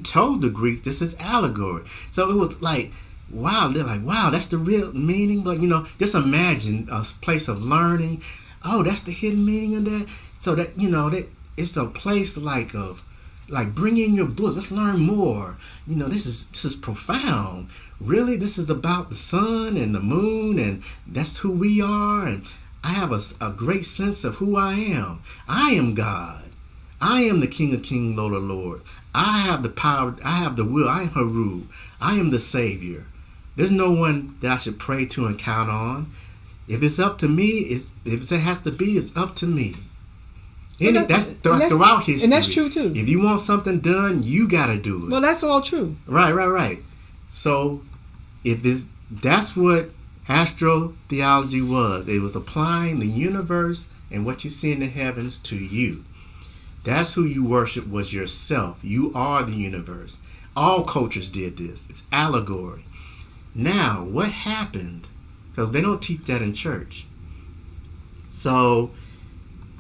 [SPEAKER 3] told the Greeks this is allegory. So it was like, wow, they're like, wow, that's the real meaning. But just imagine a place of learning. Oh, that's the hidden meaning of that. So that that it's a place like bring in your books. Let's learn more. This is profound. Really, this is about the sun and the moon, and that's who we are. And I have a great sense of who I am. I am God. I am the King of Kings, Lord of Lords. I have the power. I have the will. I am Haru. I am the Savior. There's no one that I should pray to and count on. If it's up to me, if it has to be, it's up to me. That's throughout history.
[SPEAKER 2] And that's true too.
[SPEAKER 3] If you want something done, you got to do it.
[SPEAKER 2] Well, that's all true.
[SPEAKER 3] Right. So, that's what astrotheology was. It was applying the universe and what you see in the heavens to you. That's who you worship, was yourself. You are the universe. All cultures did this. It's allegory. Now, what happened? Because they don't teach that in church. So,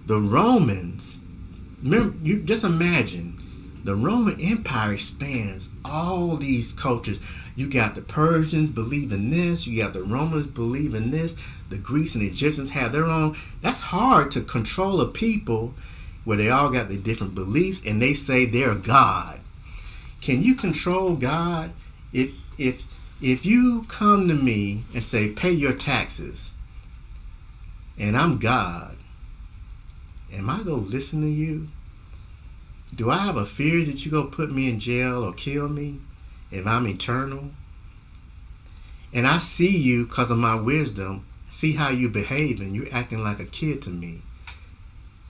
[SPEAKER 3] the Romans, you just imagine, the Roman Empire spans all these cultures. You got the Persians believe in this. You got the Romans believe in this. The Greeks and the Egyptians have their own. That's hard to control a people where they all got their different beliefs and they say they're God. Can you control God? If you come to me and say, pay your taxes, and I'm God, am I going to listen to you? Do I have a fear that you're going to put me in jail or kill me if I'm eternal? And I see you because of my wisdom, see how you behaving. You're acting like a kid to me.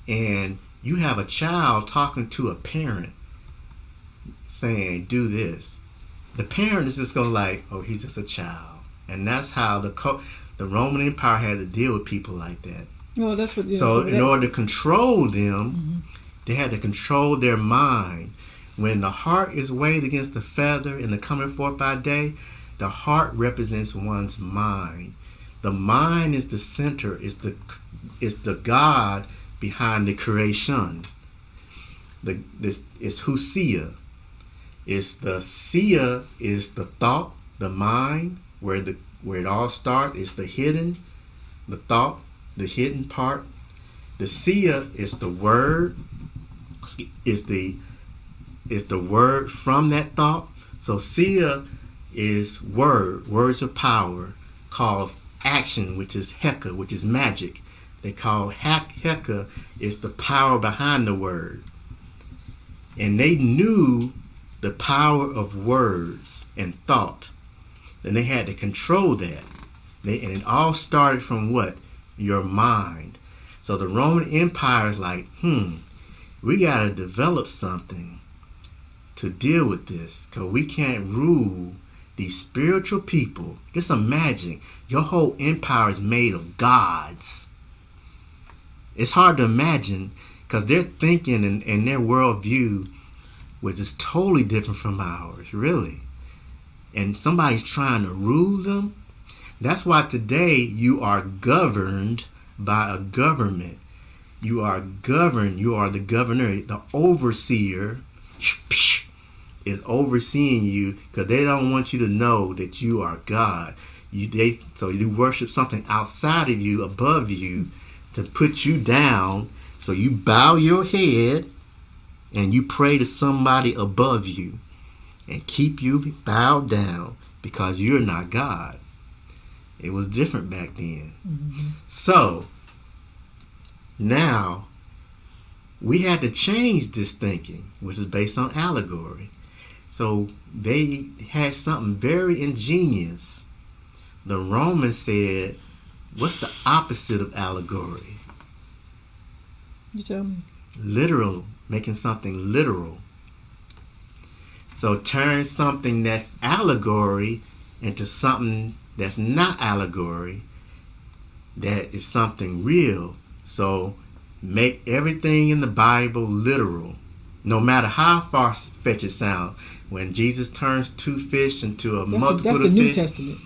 [SPEAKER 3] And you have a child talking to a parent saying, do this. The parent is just going to like, oh, he's just a child. And that's how the Roman Empire had to deal with people like that.
[SPEAKER 2] Well, that's what.
[SPEAKER 3] So in order to control them, they had to control their mind. When the heart is weighed against the feather in the coming forth by day, the heart represents one's mind. The mind is the center, is the God behind the creation. It's Husia. It's the Sia is the thought, the mind, where it all starts. It's the hidden, the thought, the hidden part. The Sia is the word. Is the word from that thought. So Sia is words of power, calls action, which is Heter, which is magic. They call Heter is the power behind the word. And they knew the power of words and thought. Then they had to control that. And it all started from what? Your mind. So the Roman Empire is like, we got to develop something to deal with this, because we can't rule these spiritual people. Just imagine, your whole empire is made of gods. It's hard to imagine, because their thinking and their worldview was just totally different from ours, really. And somebody's trying to rule them. That's why today you are governed by a government. You are governed. You are the governor, the overseer. is overseeing you because they don't want you to know that you are God. So you worship something outside of you, above you, to put you down. So you bow your head and you pray to somebody above you and keep you bowed down because you're not God. It was different back then. Mm-hmm. So now we had to change this thinking, which is based on allegory. So they had something very ingenious. The Romans said, what's the opposite of allegory?
[SPEAKER 2] You tell me.
[SPEAKER 3] Literal, making something literal. So turn something that's allegory into something that's not allegory, that is something real. So make everything in the Bible literal, no matter how far-fetched it sounds. When Jesus turns 2 fish into a multitude of fish.
[SPEAKER 2] That's the New Testament.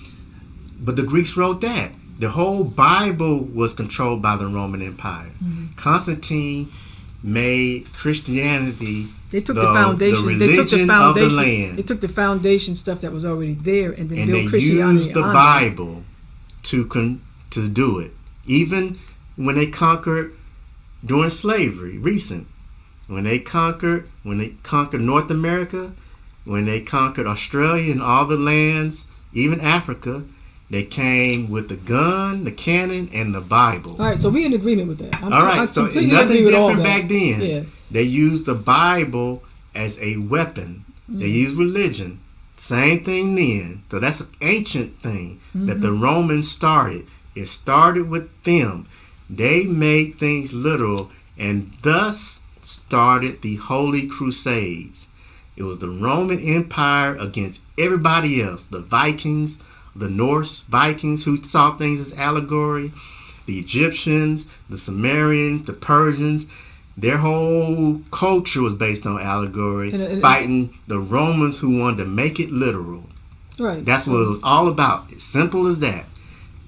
[SPEAKER 3] But the Greeks wrote that. The whole Bible was controlled by the Roman Empire. Mm-hmm. Constantine made Christianity the religion of the land.
[SPEAKER 2] They took the foundation stuff that was already there and then built
[SPEAKER 3] they
[SPEAKER 2] Christianity
[SPEAKER 3] used the Bible to do it. Even when they conquered during slavery, when they conquered North America, when they conquered Australia and all the lands, even Africa, they came with the gun, the cannon, and the Bible.
[SPEAKER 2] All right, so we're in agreement with that.
[SPEAKER 3] All right, so nothing different back then. Yeah. They used the Bible as a weapon. Mm-hmm. They used religion. Same thing then. So that's an ancient thing that the Romans started. It started with them. They made things literal and thus started the Holy Crusades. It was the Roman Empire against everybody else. The Vikings, the Norse Vikings who saw things as allegory, the Egyptians, the Sumerians, the Persians. Their whole culture was based on allegory, fighting the Romans who wanted to make it literal.
[SPEAKER 2] Right.
[SPEAKER 3] That's what it was all about. As simple as that.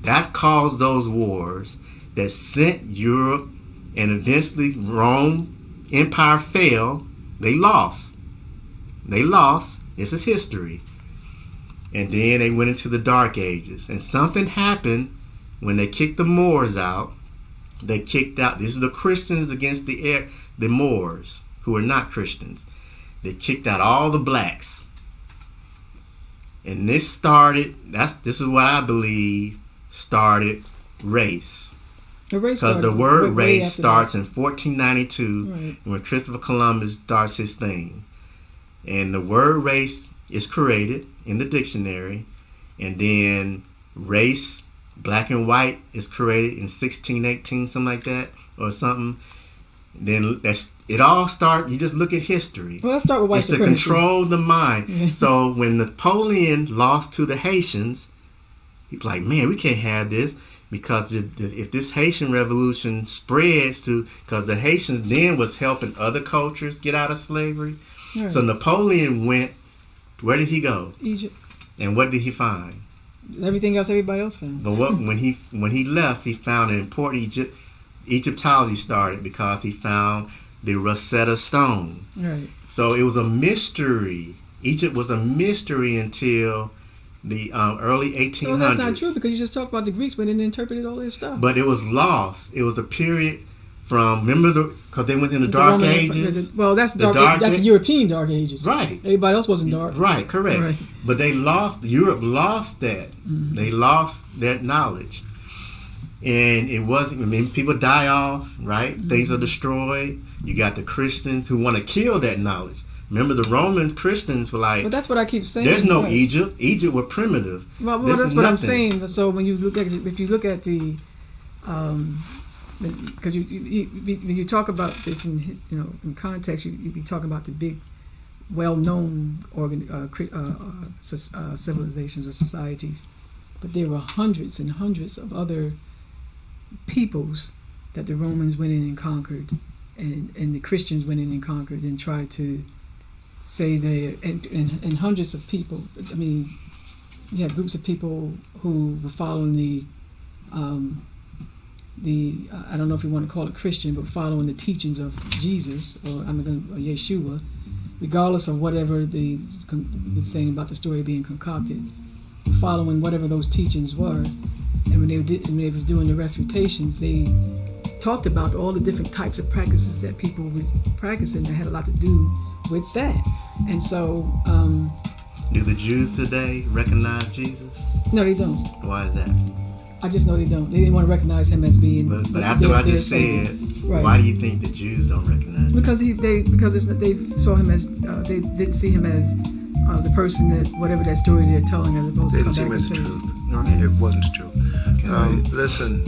[SPEAKER 3] That caused those wars that sent Europe, and eventually Rome Empire fell. They lost. This is history. And then they went into the Dark Ages. And something happened when they kicked the Moors out. They kicked out, this is the Christians against the Moors, who are not Christians. They kicked out all the blacks. And this is what I believe started race. Because the word race starts in 1492 when Christopher Columbus starts his thing. And the word race is created in the dictionary, and then race, black and white, is created in 1618, something like that, or something. Then it all starts. You just look at history.
[SPEAKER 2] Well, let's start with white supremacy.
[SPEAKER 3] It's to control the mind. Yeah. So when Napoleon lost to the Haitians, he's like, man, we can't have this, because if this Haitian revolution spreads because the Haitians then was helping other cultures get out of slavery. Right. So Napoleon went. Where did he go?
[SPEAKER 2] Egypt.
[SPEAKER 3] And what did he find?
[SPEAKER 2] Everything else everybody else found.
[SPEAKER 3] But when he left, he found an important Egyptology started because he found the Rosetta Stone.
[SPEAKER 2] Right.
[SPEAKER 3] So it was a mystery. Egypt was a mystery until the early 1800s.
[SPEAKER 2] Well, that's not true, because you just talked about the Greeks when they interpreted all this stuff.
[SPEAKER 3] But it was lost. It was a period from, because they went in the Dark Ages.
[SPEAKER 2] Well, that's the European Dark Ages.
[SPEAKER 3] Right.
[SPEAKER 2] Everybody else wasn't dark.
[SPEAKER 3] Right, correct. Right. But Europe lost that. Mm-hmm. They lost that knowledge. And it wasn't, people die off, right? Mm-hmm. Things are destroyed. You got the Christians who want to kill that knowledge. Remember, the Roman Christians were like,
[SPEAKER 2] but that's what I keep saying.
[SPEAKER 3] There's no Egypt. Egypt were primitive.
[SPEAKER 2] Well, that's what I'm saying. So when you look at the because when you talk about this in context, you be talking about the big, well-known civilizations or societies, but there were hundreds and hundreds of other peoples that the Romans went in and conquered, and the Christians went in and conquered and tried to say and hundreds of people. I mean, you had groups of people who were following the I don't know if you want to call it Christian, but following the teachings of Jesus or Yeshua, regardless of whatever the saying about the story being concocted, following whatever those teachings were. And when they was doing the refutations, they talked about all the different types of practices that people were practicing that had a lot to do with that. And so,
[SPEAKER 3] do the Jews today recognize Jesus?
[SPEAKER 2] No, they don't.
[SPEAKER 3] Why is that?
[SPEAKER 2] I just know they don't. They didn't want to recognize him as being.
[SPEAKER 3] But after what I just said,
[SPEAKER 2] right.
[SPEAKER 3] Why do you think the Jews don't recognize him?
[SPEAKER 2] Because they saw him as they didn't see him as the person that whatever that story they're telling as opposed
[SPEAKER 1] They
[SPEAKER 2] to
[SPEAKER 1] didn't see him as the
[SPEAKER 2] say,
[SPEAKER 1] truth.
[SPEAKER 3] Right.
[SPEAKER 1] It wasn't true. Listen.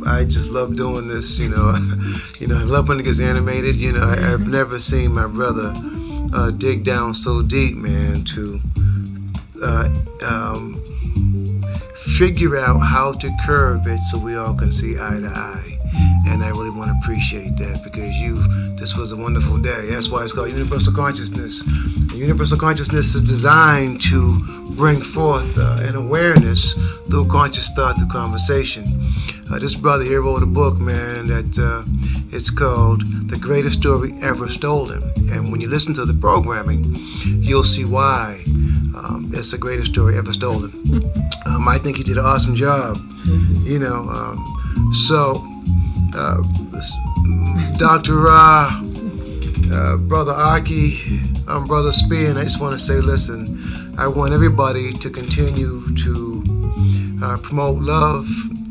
[SPEAKER 1] I just love doing this. You know, I love when it gets animated. You know, I've never seen my brother dig down so deep, man, to figure out how to curve it so we all can see eye to eye. And I really want to appreciate that because this was a wonderful day. That's why it's called Universal Consciousness. And Universal Consciousness is designed to bring forth an awareness through conscious thought, through conversation. This brother here wrote a book, man, that it's called The Greatest Story Ever Stolen. And when you listen to the programming, you'll see why it's the greatest story ever stolen. I think he did an awesome job, you know. Dr. Brother Aukee, Brother Spear, and I just want to say, listen, I want everybody to continue to promote love,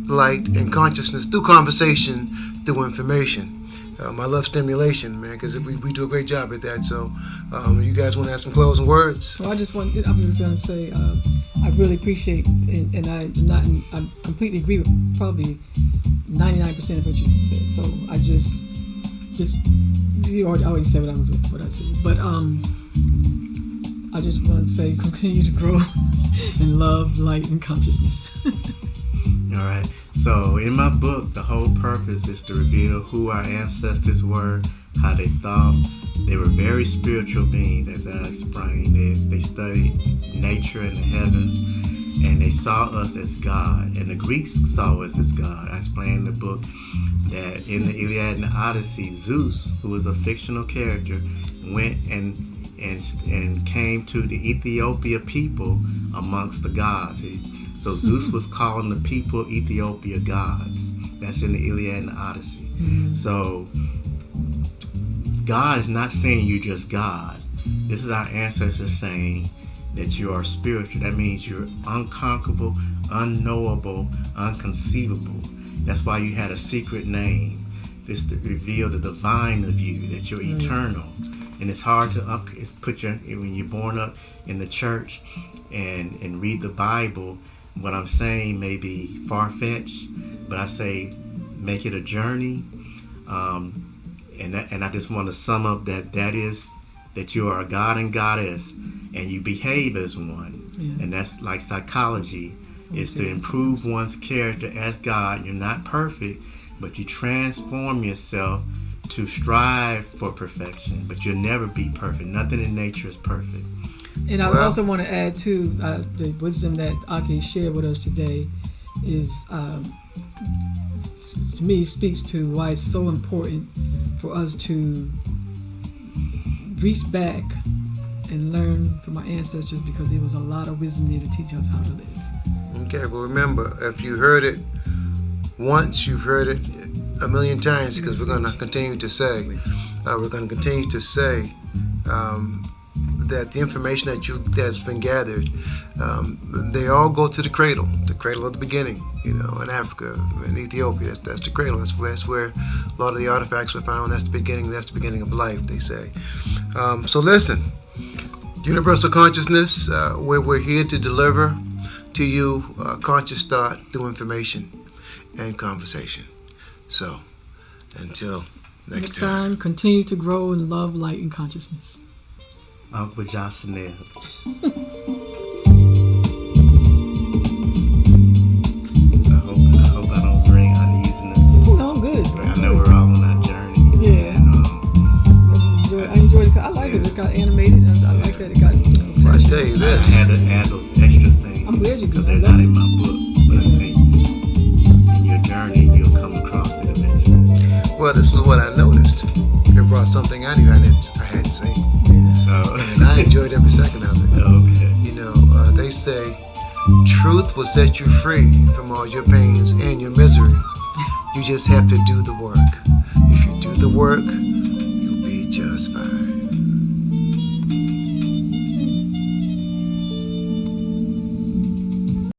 [SPEAKER 1] light, and consciousness through conversation, through information. I love stimulation, man, because we do a great job at that. So, you guys want to have some closing words?
[SPEAKER 2] Well, I was just going to say, I really appreciate, and I completely agree with probably 99% of what you said. So I just you already said what I said, but I just want to say, continue to grow in love, light, and consciousness.
[SPEAKER 3] All right. So in my book, the whole purpose is to reveal who our ancestors were, how they thought. They were very spiritual beings, as I explained. They studied nature and the heavens, and they saw us as God. And the Greeks saw us as God. I explained in the book that in the Iliad and the Odyssey, Zeus, who was a fictional character, went and came to the Ethiopia people amongst the gods. So Zeus was calling the people Ethiopia gods. That's in the Iliad and the Odyssey. Mm-hmm. So God is not saying you're just God. This is our ancestors saying that you are spiritual. That means you're unconquerable, unknowable, unconceivable. That's why you had a secret name. This to reveal the divine of you, that you're eternal. And it's hard to when you're born up in the church and read the Bible. What I'm saying may be far-fetched, but I say make it a journey. And I just want to sum up that you are a god and goddess, and you behave as one. Yeah. And that's like psychology, is to improve one's character as God. You're not perfect, but you transform yourself to strive for perfection. But you'll never be perfect. Nothing in nature is perfect.
[SPEAKER 2] And I also want to add to the wisdom that Aukee shared with us today is, to me, speaks to why it's so important for us to reach back and learn from our ancestors, because there was a lot of wisdom there to teach us how to live.
[SPEAKER 1] Okay, well remember, if you heard it once, you've heard it a million times, because we're going to continue to say, that the information that's been gathered, they all go to the cradle of the beginning. You know, in Africa, in Ethiopia, that's the cradle. That's where a lot of the artifacts were found. That's the beginning of life, they say. So listen, Universal Consciousness, where we're here to deliver to you conscious thought through information and conversation. So until next time,
[SPEAKER 2] continue to grow in love, light, and consciousness.
[SPEAKER 3] Uncle Jocelyn. I hope I don't bring uneasiness.
[SPEAKER 2] No, I'm good.
[SPEAKER 3] I know we're all on our journey.
[SPEAKER 2] Yeah.
[SPEAKER 3] And,
[SPEAKER 2] I enjoyed it. I like it. It got animated, and I like that it got.
[SPEAKER 1] Well, I tell you this.
[SPEAKER 3] I had to add those extra things.
[SPEAKER 2] I'm glad you
[SPEAKER 3] because
[SPEAKER 2] did.
[SPEAKER 3] they're not in my book. But I think in your journey you'll come across it eventually.
[SPEAKER 1] Well, this is what I noticed. It brought something out of you I hadn't seen.
[SPEAKER 2] Yeah.
[SPEAKER 1] And I enjoyed every second of it.
[SPEAKER 3] Okay.
[SPEAKER 1] They say truth will set you free from all your pains and your misery. You just have to do the work. If you do the work,